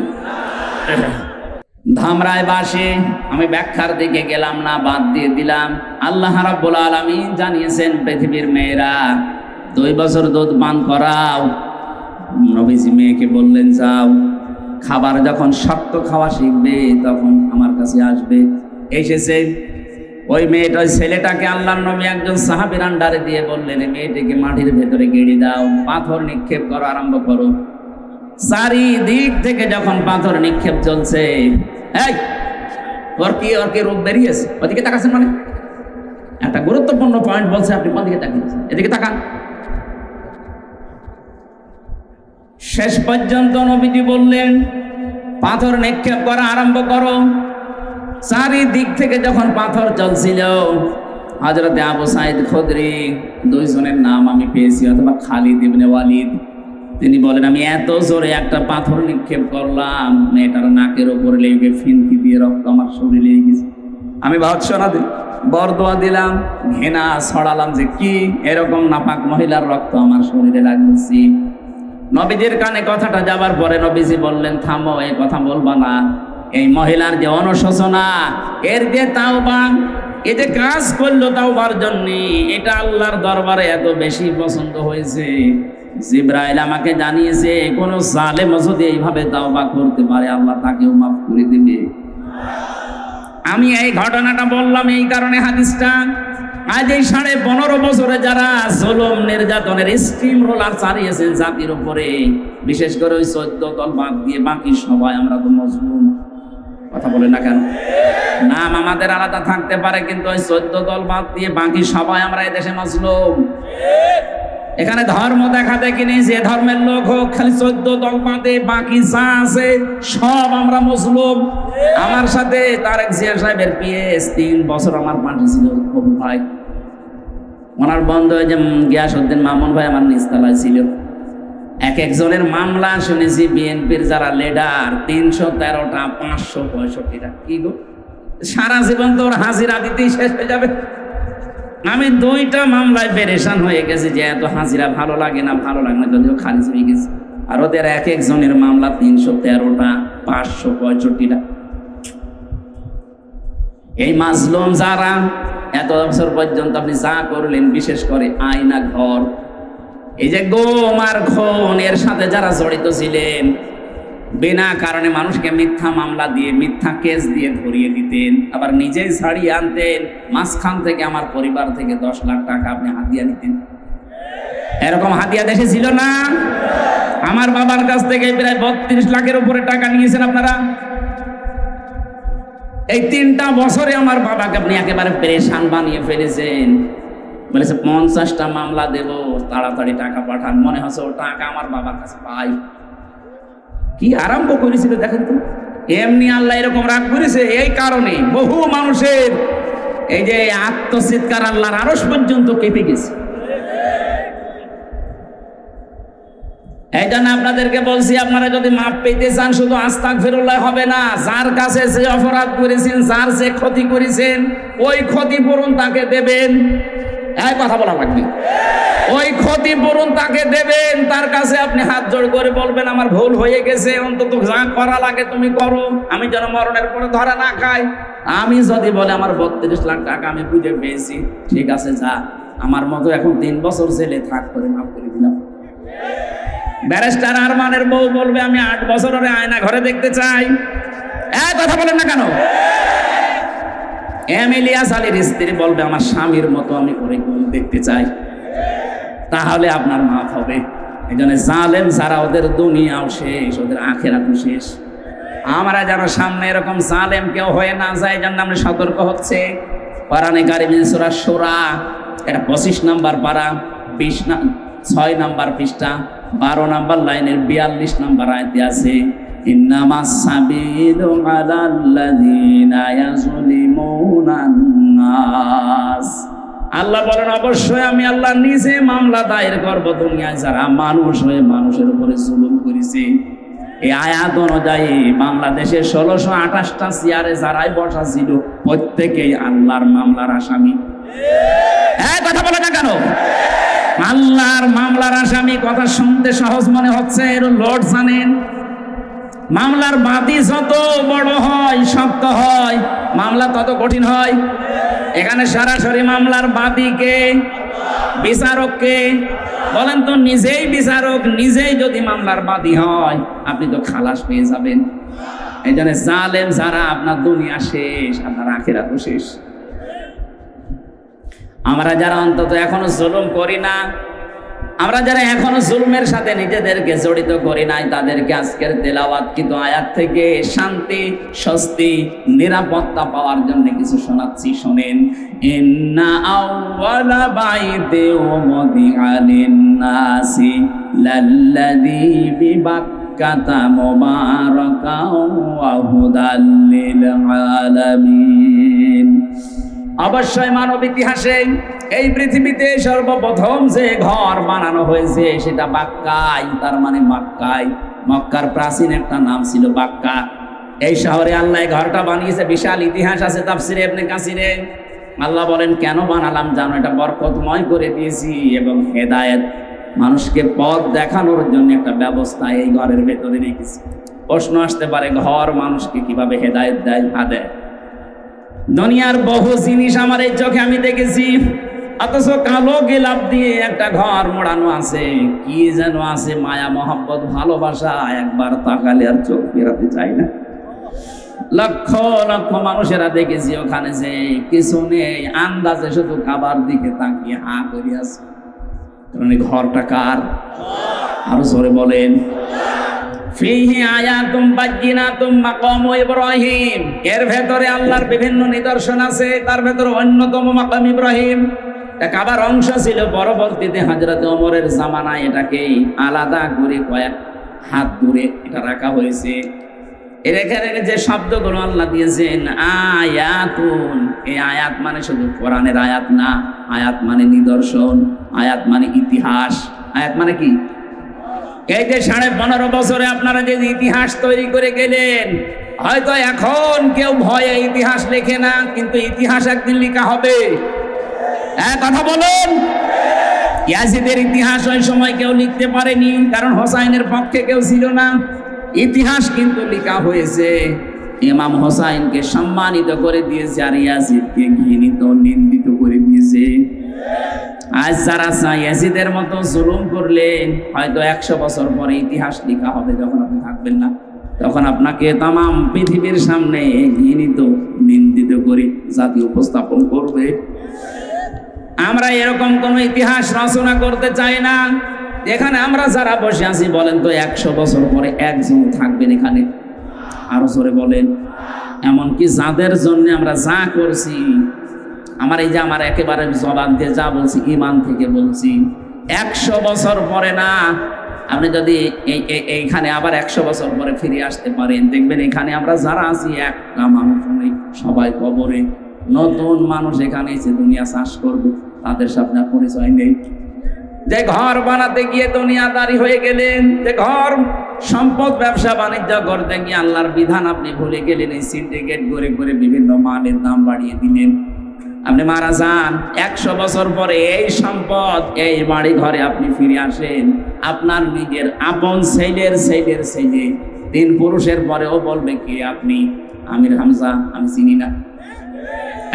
ধামরায় বাসে আমি ব্যাখ্যার দিকে গেলাম না, বাদ দিয়ে দিলাম। আল্লাহ রাব্বুল আলামিন জানিয়েছেন পৃথিবীর মেয়েরা 2 বছর দুধ পান করাও। নবীজি মেয়েকে বললেন যাও, খাবার যখন শক্ত খাওয়া শিখবে তখন আমার কাছে আসবে। এসেছে ওই মেয়েটা, ওই ছেলেটাকে আল্লাহর নবী একজন সাহাবীর আন্ডারে দিয়ে বললেন মেয়েটিকে মাটির ভেতরে গেড়ে দাও, পাথর নিক্ষেপ করো, আরম্ভ করো। চারিদিক থেকে যখন পাথর নিক্ষেপ চলছে, এই ওর কি রূপ বেরিয়েছে, ওদিকে তাকাচ্ছেন মানে? একটা গুরুত্বপূর্ণ পয়েন্ট বলছে, আপনি কোন দিকে তাকিয়েছেন? এদিকে তাকান। শেষ পর্যন্ত নবীজি বললেন পাথর নিক্ষেপ করা আরম্ভ করো। চারিদিক থেকে যখন পাথর চলছিল, হযরতে আবু সাঈদ খুদরি, 2 জনের নাম আমি পেয়েছি, অথবা খালিদ ইবনে ওয়ালিদ, তিনি বলেন আমি এত জোরে একটা পাথর নিক্ষেপ করলাম, মেয়েটার নাকের উপরে লেগে ফিনকি দিয়ে রক্ত আমার শরীরে লেগে গেছে। আমি ভৎসনা দিলাম, বরদোয়া দিলাম, ঘৃণা ছড়ালাম যে কি এরকম নাপাক মহিলার রক্ত আমার শরীরে লাগছে। নবীজির কানে কথাটা যাবার পরে নবীজি বললেন থামো, এই কথা বলবা না। এই মহিলার যে অনুশোচনা, এর যে তাওবা, এ যে কাজ করলো তাওবার জন্য, এটা আল্লাহর দরবারে এত বেশি পছন্দ হয়েছে। জিবরাইল আমাকে জানিয়েছে কোন জালেম যদি এইভাবে তাওবা করতে পারে আল্লাহ তাকেও মাফ করে দেবে। আমি এই ঘটনাটা বললাম এই কারণে, হাদিসটা আজ এই 15.5 বছরে যারা জুলুম নির্যাতনের স্টিম রোলার চালিয়েছেন জাতির উপরে, বিশেষ করে ওই 14 দল বাদ দিয়ে বাকি সবাই আমরা তো মজলুম। কথা বলে না কেন? নাম আমাদের আলাদা থাকতে পারে, কিন্তু ওই 14 দল বাদ দিয়ে বাকি সবাই আমরা এদেশে মজলুম। এখানে ধর্ম দেখা দেখি নেই, যে ধর্মের লোক হোক, খালি 14 দল বাদে বাকি যা আছে সব আমরা মুসলিম। আমার সাথে তারেক জিয়া সাহেবের পিএস 3 বছর আমার পার্টি ছিল, কবু ভাই ওনার বন্ধ হয়ে যে গিয়াসউদ্দিন মামুন ভাই আমার নিচতলায় ছিল। এক একজনের মামলা শুনেছি বিএনপির যারা লিডার 313টা 565টা। কি গো, সারা জীবন তো ওর হাজিরা দিতেই শেষ হয়ে যাবে। আমি 2টা মামলায় পেরেশান হয়ে গেছি যে এত হাজিরা ভালো লাগে না, যদিও খারিজ হয়ে গেছে। আর ওদের এক একজনের মামলা 313টা 565টা। এই মাজলুম যারা এত বছর পর্যন্ত আপনি যা করলেন, বিশেষ করে আয়না ঘর, এই যে গুম আর খুন, এর সাথে যারা জড়িত ছিলেন, বিনা কারণে মানুষকে মিথ্যা মামলা দিয়ে, মিথ্যা কেস দিয়ে ধরিয়ে দিতেন, আবার নিজেই ছাড়িয়ে আনতেন। মাঝখান থেকে আমার পরিবার থেকে 10 লাখ টাকা আপনি হাতিয়া নিতেন। এরকম হাতিয়া দেশে ছিল না? আমার বাবার কাছ থেকে প্রায় 32 লাখের উপরে টাকা নিয়েছেন আপনারা। এই 3টা বছরে আমার বাবাকে আপনি একেবারে পেরেশান বানিয়ে ফেলেছেন। বলেছে 50টা মামলা দেব, তাড়াতাড়ি টাকা পাঠান। মনে হচ্ছে ও টাকা আমার বাবার কাছে পাই। কি আরম্ভ করেছিল দেখেন তো। এমনি আল্লাহ এরকম রাগ করেছে, এই কারণে বহু মানুষের এই যে আত্মচিৎকার আল্লাহর আরশ পর্যন্ত কেঁপে গেছে। এই জন্য আপনাদেরকে বলছি, আপনারা যদি মাপ পেতে চান শুধু আস্তাগফিরুল্লাহ হবে না, যার কাছে যে অপরাধ করেছেন, যার যে ক্ষতি করেছেন, ওই ক্ষতিপূরণ তাকে দেবেন। এই কথা বলা লাগবে, ওই ক্ষতিপূরণ তাকে দেবেন। তার কাছে আপনি হাত জোড় করে বলবেন আমার ভুল হয়ে গেছে, অন্তত যা করা লাগে তুমি করো, আমি যেন মরণের পরে ধরা না খাই। আমি যদি বলে আমার 32 লাখ টাকা আমি বুঝে পেয়েছি, ঠিক আছে যা, আমার মতো এখন 3 বছর জেলে থাক, করে মাফ করে দিলাম। ব্যারিস্টার আরমানের বউ বলবে আমি 8 বছর ধরে আয়না ঘরে দেখতে চাই। এই কথা বলেন না কেন? এমিলিয়াস আলীর স্ত্রী বলবে আমার স্বামীর মতো আমি করে দেখতে চাই। তাহলে আপনার মাফ হবে। এই জন্য জালেম যারা, ওদের দুনিয়াও শেষ, ওদের আখিরাতও শেষ। আমরা যেন সামনে এরকম জালেম কেউ হয়ে না যায়, জন্য আমরা সতর্ক হচ্ছে। কোরআনে কারিমে সূরা শূরা এটা 25 নাম্বার পারা 6 নাম্বার পৃষ্ঠা 12 নাম্বার লাইনের 42 নাম্বার আয়াতে আছে, ইন্নামাস সাবিলু আলাল্লাযিনা ইয়াজলিমুনান নাস। আল্লাহ বলেন অবশ্যই আমি আল্লাহ নিজে মামলা দায়ের করব দুনিয়ায় যারা মানুষ হয়ে মানুষের উপরে জুলুম করেছে। এই আয়াত অনুযায়ী বাংলাদেশের 1628টা চেয়ারে যারাই বসা ছিল প্রত্যেকেই আল্লাহর মামলার আসামি। কথা বলে না কেন? আল্লাহর মামলার আসামি। কথা শুনতে সহজ মনে হচ্ছে, এর লোড জানেন? মামলার বাদী যত বড় হয়, শক্ত হয়, মামলা তত কঠিন হয়। এখানে সরাসরি মামলার বাদীকে, বিচারককে বলেন তো, নিজেই বিচারক, নিজেই যদি মামলার বাদী হয় আপনি তো খালাস পেয়ে যাবেন। এই জন্য জালেম যারা, আপনার দুনিয়া শেষ, আপনার আখিরাতও শেষ। আমরা যারা অন্তত এখনো জুলুম করি না, আমরা যারা এখনো জুলুমের সাথে নিজেদেরকে জড়িত করি নাই, তাদেরকে আজকের তেলাওয়াতকৃত আয়াত থেকে শান্তি, স্বস্তি, নিরাপত্তা পাওয়ার জন্য কিছু শোনাচ্ছি, শোনেন। ইন্না আউওয়ালা বাইতি উদিআ লিন-নাসি লাল্লাযী বিবাক্কাতা মুবারাকাও ওয়া হুদাল লিল আলামিন। অবশ্যই মানব ইতিহাসে এই পৃথিবীতে সর্বপ্রথম যে ঘর বানানো হয়েছে সেটা বাক্কায়, তার মানে মক্কায়। মক্কার প্রাচীন একটা নাম ছিল বাক্কা। এই শহরে আল্লাহ ঘরটা বানিয়েছে, বিশাল ইতিহাস আছে তাফসিরে ইবনে কাসিরে। আল্লাহ বলেন কেন বানালাম জানো? এটা বরকতময় করে দিয়েছি এবং হেদায়েত, মানুষকে পথ দেখানোর জন্য একটা ব্যবস্থা এই ঘরের ভেতরে রেখেছি। প্রশ্ন আসতে পারে, ঘর মানুষকে কিভাবে হেদায়েত দেয়? দেয়। দুনিয়ার বহু জিনিস আমার এই চোখে আমি দেখেছি, অথচ কালো গিলাপ দিয়ে একটা ঘর মোড়ানো আছে, কি যেন আছে, মায়া মহব্বত, ভালোবাসা, একবার তাকালে আর চোখ ফেরাতে চাই না। লক্ষ লক্ষ মানুষেরা দেখেছি ওখানে যে কিছু নেই, আন্দাজে শুধু খাবার দিকে তাকিয়ে হা করে আছে। কারণ এই ঘরটা কার? আরো জোরে বলেন। ফিহি আয়াতুম বায়্যিনাতুম মাকামু ইব্রাহিম। এর ভেতরে আল্লাহর বিভিন্ন নিদর্শন আছে, তার ভেতরে অন্যতম মাকাম ইব্রাহিম। এটা কাবার অংশ ছিল, পরবর্তীতে হযরত ওমরের জামানায় এটাকে আলাদা করে কয়েক হাত দূরে এটা রাখা হয়েছে। এর এখানে যে শব্দগুলো আল্লাহ দিয়েছেন আয়াতুন, এই আয়াত মানে শুধু কোরআনের আয়াত না, আয়াত মানে নিদর্শন, আয়াত মানে ইতিহাস। আয়াত মানে কি? এই যে 15.5 বছরে আপনারা যে ইতিহাস তৈরি করে গেলেন, হয়তো এখন কেউ ভয়ে ইতিহাস লেখে না, কিন্তু ইতিহাস একদিন লেখা হবে। কথা বলুন। ইয়াজিদের ইতিহাস ওই সময় কেউ লিখতে পারেনি, কারণ হোসাইনের পক্ষে কেউ ছিল না। ইতিহাস কিন্তু লেখা হয়েছে। ইমাম হোসাইনকে সম্মানিত করে দিয়েছে, আর ইয়াজিদকে ঘৃণিত, নিন্দিত করে দিয়েছে। আজ যারা ইয়াজিদের মতো জুলুম করলেন, হয়তো 100 বছর পরে ইতিহাস লেখা হবে, যখন আপনি থাকবেন না, তখন আপনাকে তাম পৃথিবীর সামনে ঘৃণিত, নিন্দিত করে জাতি উপস্থাপন করবে। আমরা এরকম কোন ইতিহাস রচনা করতে চাই না। এখানে আমরা যারা বসে আছি, বলেন তো 100 বছর পরে একজন থাকবেন এখানে? আরো জোরে বলেন। এমনকি যাদের জন্য আমরা যা করছি, আমার এই যে আমার একেবারে জবান দিয়ে যা বলছি, ইমান থেকে বলছি, 100 বছর পরে না, আপনি যদি এইখানে আবার 100 বছর পরে ফিরে আসতে পারেন, দেখবেন এখানে আমরা যারা আছি একটা মানুষ নেই, সবাই কবরে। নতুন মানুষ এখানে এসে দুনিয়া চাষ করবে, তাদের সাথে পরিচয় নেই। যে ঘর বানাতে গিয়ে দুনিয়াদারি হয়ে গেলেন, যে ঘর সম্পদ ব্যবসা বাণিজ্য করতে গিয়ে আল্লাহর বিধান আপনি ভুলে গেলেন, এই সিন্ডিকেট করে করে বিভিন্ন মালের দাম বাড়িয়ে দিলেন। আপনি মারা যান, 100 বছর পরে এই সম্পদ, এই বাড়ি ঘরে আপনি ফিরে আসেন, আপনার নিজের আপন ছেলের ছেলের ছেলে 3 পুরুষের পরেও বলবে কে আপনি? আমির হামজা, আমি চিনি না।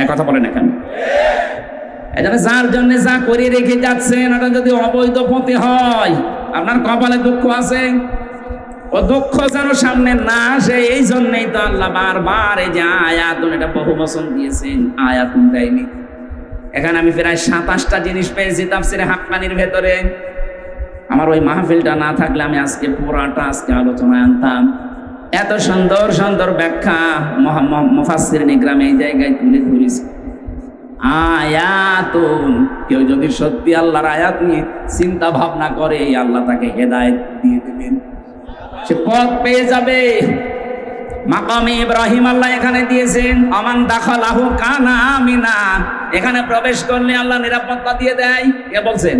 এক কথা বলেন না কেন? এজন্য যার জন্য যা করে রেখে যাচ্ছেন, ওটা যদি অবৈধ পথে হয়, আপনার কপালে দুঃখ আছে। ও দুঃখ যেন সামনে না আসে, এই জন্যই তো আল্লাহ বারবার এই যে আয়াতুন, এটা বহু বচন দিয়েছেন, আয়াতুন দেয়নি। এখানে আমি প্রায় 27টা জিনিস পেয়েছি তাফসিরে হাক্কানির ভেতরে। আমার ওই মাহফিলটা না থাকলে আমি আজকে পুরাটা আজকে আলোচনায় আনতাম। এত সুন্দর সুন্দর ব্যাখ্যা মুফাসসিরিন ইকরাম এই জায়গায় তুলে ধরেছে। আয়াতুন, কেউ যদি সত্যি আল্লাহর আয়াত নিয়ে চিন্তা ভাবনা করে, আল্লাহ তাকে হেদায়েত দিয়ে দেবেন, সে পথ পেয়ে যাবে। মাকামে ইব্রাহিম আল্লাহ এখানে দিয়েছেন, আমান দাখালাহু কানা আমিনা, এখানে প্রবেশ করলে আল্লাহ নিরাপত্তা দিয়ে দেয়। কে বলছেন?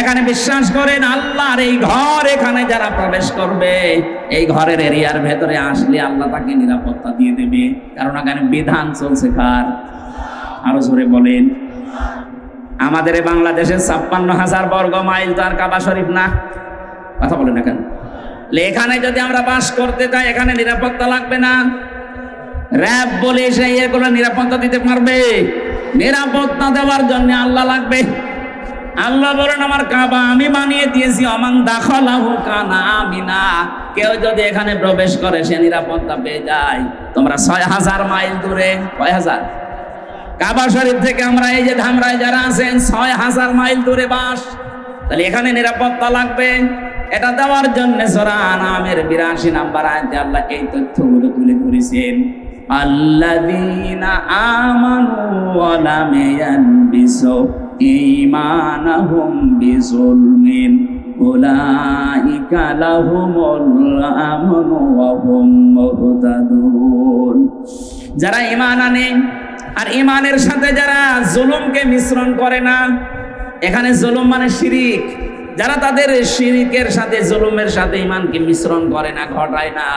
এখানে বিশ্বাস করেন আল্লাহর এই ঘর, এখানে যারা প্রবেশ করবে, এই ঘরের এরিয়ার ভেতরে আসলে আল্লাহ তাকে নিরাপত্তা দিয়ে দেবে, কারণ এখানে বিধান চলছে কার? আরো জোরে বলেন। আমাদের বাংলাদেশের ৫৬,০০০ বর্গ মাইল তো আর কাবা শরীফ না, কথা বলেন না কেন? এখানে যদি আমরা বাস করতে চাই, এখানে নিরাপত্তা লাগবে না? র‍্যাব বলে সে এগুলো নিরাপত্তা দিতে পারবে? নিরাপত্তা দেওয়ার জন্য আল্লাহ লাগবে। আল্লাহ বলেন আমার কাবা আমি বানিয়ে দিয়েছি, আমান দাখালাহু কানা আমিনা, কেউ যদি এখানে প্রবেশ করে সে নিরাপত্তা পেয়ে যায়। তোমরা ৬০০০ মাইল দূরে, কয় হাজার? কাবা শরীফ থেকে আমরা এই যে ধামরায় যারা আছেন ৬০০০ মাইল দূরে বাস, তাহলে এখানে নিরাপত্তা লাগবে। এটা দেওয়ার জন্য সূরা আনামের ৮২ নম্বর আয়াতে আল্লাহ এই তথ্যগুলো তুলে ধরেছেন। আল্লাযীনা আমানু ওয়া লাম ইয়ালবিসু ঈমানাহুম বিযুলমিন উলাইকা লাহুমুল আমনু ওয়া হুম মুহতাদুন। যারা ঈমান আনে আর ঈমানের সাথে যারা জুলুমকে মিশ্রণ করে না, এখানে জুলুম মানে শিরিক, যারা তাদের শিরিকের সাথে জুলুমের সাথে ঈমানকে মিশ্রণ করে না, ঘটায় না,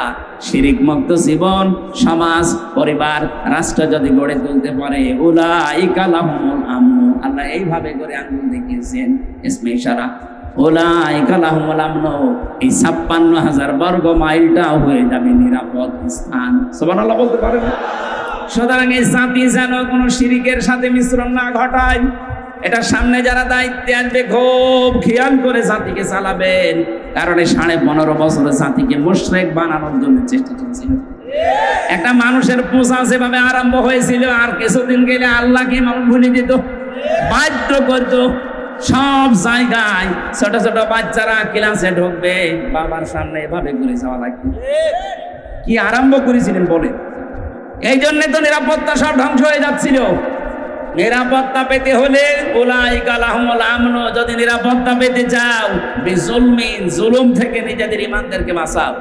শিরিক মুক্ত জীবন, সমাজ, পরিবার, রাষ্ট্র যদি গড়ে তুলতে পারে, উলাইকা লাহুমুল আমনু, আল্লাহ এইভাবে করে আঙ্গুল দেখিয়েছেন ইসমে ইশারা, উলাইকা লাহুমুল আমনু, এই ৫৬,০০০ বর্গ মাইলটা হয়ে যাবে নিরাপদ স্থান। সুবহানাল্লাহ বলতে পারেন? সুতরাং এই জাতি যেন কোনো শিরিকের সাথে মিশ্রণ না ঘটায়, এটা সামনে যারা দায়িত্বে আসবে খুব খেয়াল করে জাতিকে চালাবেন, কারণ এই ১৫.৫ বছরের জাতিকে মুশরিক বানানোর জন্য চেষ্টা চলছিল। একটা মানুষের পূজা যেভাবে আরম্ভ হয়েছিল, আর কিছুদিন গেলে আল্লাহকে মানুষ ভুলে যেত, বাধ্য করত। সব জায়গায় ছোট ছোট বাচ্চারা ক্লাসে ঢুকবে, বাবার সামনে এভাবে করে যাওয়া লাগবে। কি আরম্ভ করেছিলেন বলে? এই জন্য তো নিরাপত্তা সব ধ্বংস হয়ে যাচ্ছিল। নিরাপত্তা পেতে হলে উলাইকা লাহুমুল আমনু, যদি নিরাপত্তা পেতে চাও বিজুলমিন, জুলুম থেকে নিজেদের ঈমানদেরকে বাঁচাও।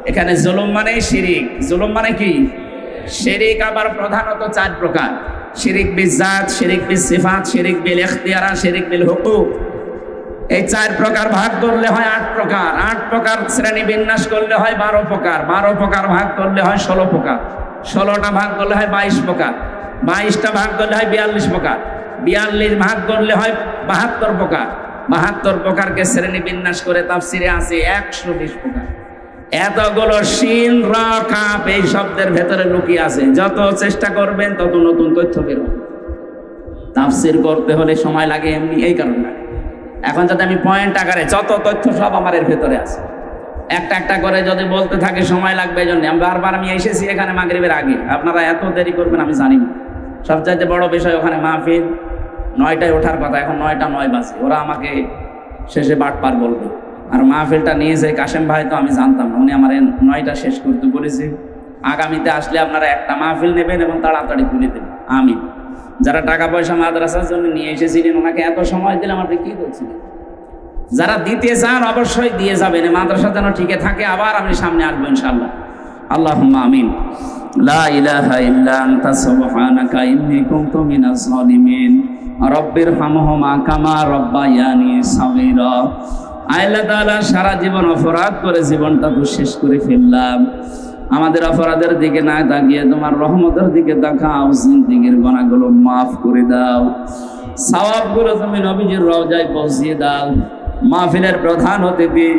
এখানে জুলুম মানে শিরিক। জুলুম মানে কি? শিরিক আবার প্রধানত ৪ প্রকার: শিরিক বিজাত, শিরিক বিসিফাত, শিরিক বিল ইখতিয়ারা, শিরিক বিল হুকুক। এই ৪ প্রকার ভাগ করলে হয় ৮ প্রকার। ৮ প্রকার শ্রেণী বিন্যাস করলে হয় ১২ প্রকার। ১২ প্রকার ভাগ করলে হয় ১৬ প্রকার। ১৬টা ভাগ করলে হয় ২২ প্রকার। ২২টা ভাগ করলে হয় ৪২ প্রকার। ৪২ ভাগ করলে হয় ৭২ প্রকার। ৭২ প্রকারকে শ্রেণী বিন্যাস করে তাফসিরে আছে ১২০ প্রকার। এতগুলো শিন রা কাফ এই শব্দের ভেতরে লুকিয়ে আছে। যত চেষ্টা করবেন তত নতুন তথ্য বের হবে। তাফসির করতে হলে সময় লাগে এমনি, এই কারণে। এখন যদি আমি পয়েন্ট আকারে যত তথ্য সব আমার এর ভেতরে আছে, একটা একটা করে যদি বলতে থাকে সময় লাগবে। এই জন্য বারবার আমি এসেছি এখানে মাগরিবের আগে, আপনারা এত দেরি করবেন আমি জানি না। সবচাইতে বড় বিষয় ওখানে মাহফিল ৯টায় ওঠার কথা, এখন ৯টা ৯ বাজে। ওরা আমাকে শেষে বাটপার বলবে। আর মাহফিলটা নিয়েছে কাশেম ভাই, তো আমি জানতাম না, উনি আমার ৯টা শেষ করতে বলেছে। আগামীতে আসলে আপনারা একটা মাহফিল নেবেন এবং তাড়াতাড়ি তুলে দেবেন। আমি যারা টাকা পয়সা মাদ্রাসার জন্য নিয়ে এসেছিলেন, ওনাকে এত সময় দিলাম, আপনি কি করছিলেন? যারা দিতে চান অবশ্যই দিয়ে যাবেন, মাদ্রাসা যেন টিকে থাকে। আবার আমি সামনে আসবো ইনশাআল্লাহ। আল্লাহুম্মা আমিন। লা ইলাহা ইল্লা আনতা সুবহানাকা ইন্নী কুনতু মিনাজ জালিমিন। রব্বিরহামহুমা কামা রব্বায়ানি সাগীরা। আল্লাহ তাআলা সারা জীবন অপরাধ করে জীবনটা তো শেষ করে ফেললাম। আমাদের অপরাধের দিকে না তাকিয়ে তোমার রহমতের দিকে তাকাও, জিন্দেগীর গুনাহগুলো মাফ করে দাও, সওয়াবগুলো তুমি নবীজির রওজায় পৌঁছিয়ে দাও। মাহফিলের প্রধান অতিথি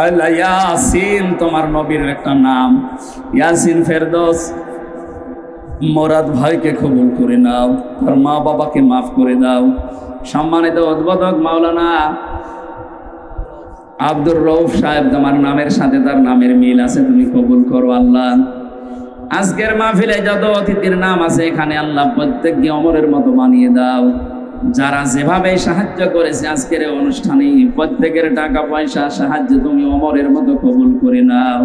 আল্লাহ ইয়াসিন, তোমার নবীর একটা নাম ইয়াসিন ফেরদৌস, মুরাদ ভাইকে কবুল করে নাও, তার মা বাবাকে মাফ করে দাও। সম্মানিত উদ্বোধক মাওলানা আব্দুর রউফ সাহেব, তোমার নামের সাথে তার নামের মিল আছে, তুমি কবুল করো আল্লাহ। আজকের মাহফিলে যত অতিথির নাম আছে এখানে আল্লাহ প্রত্যেককে অমরের মতো বানিয়ে দাও। যারা যেভাবে সাহায্য করেছে আজকের এই অনুষ্ঠানে, প্রত্যেকের টাকা পয়সা সাহায্য তুমি অমরের মতো কবুল করে নাও।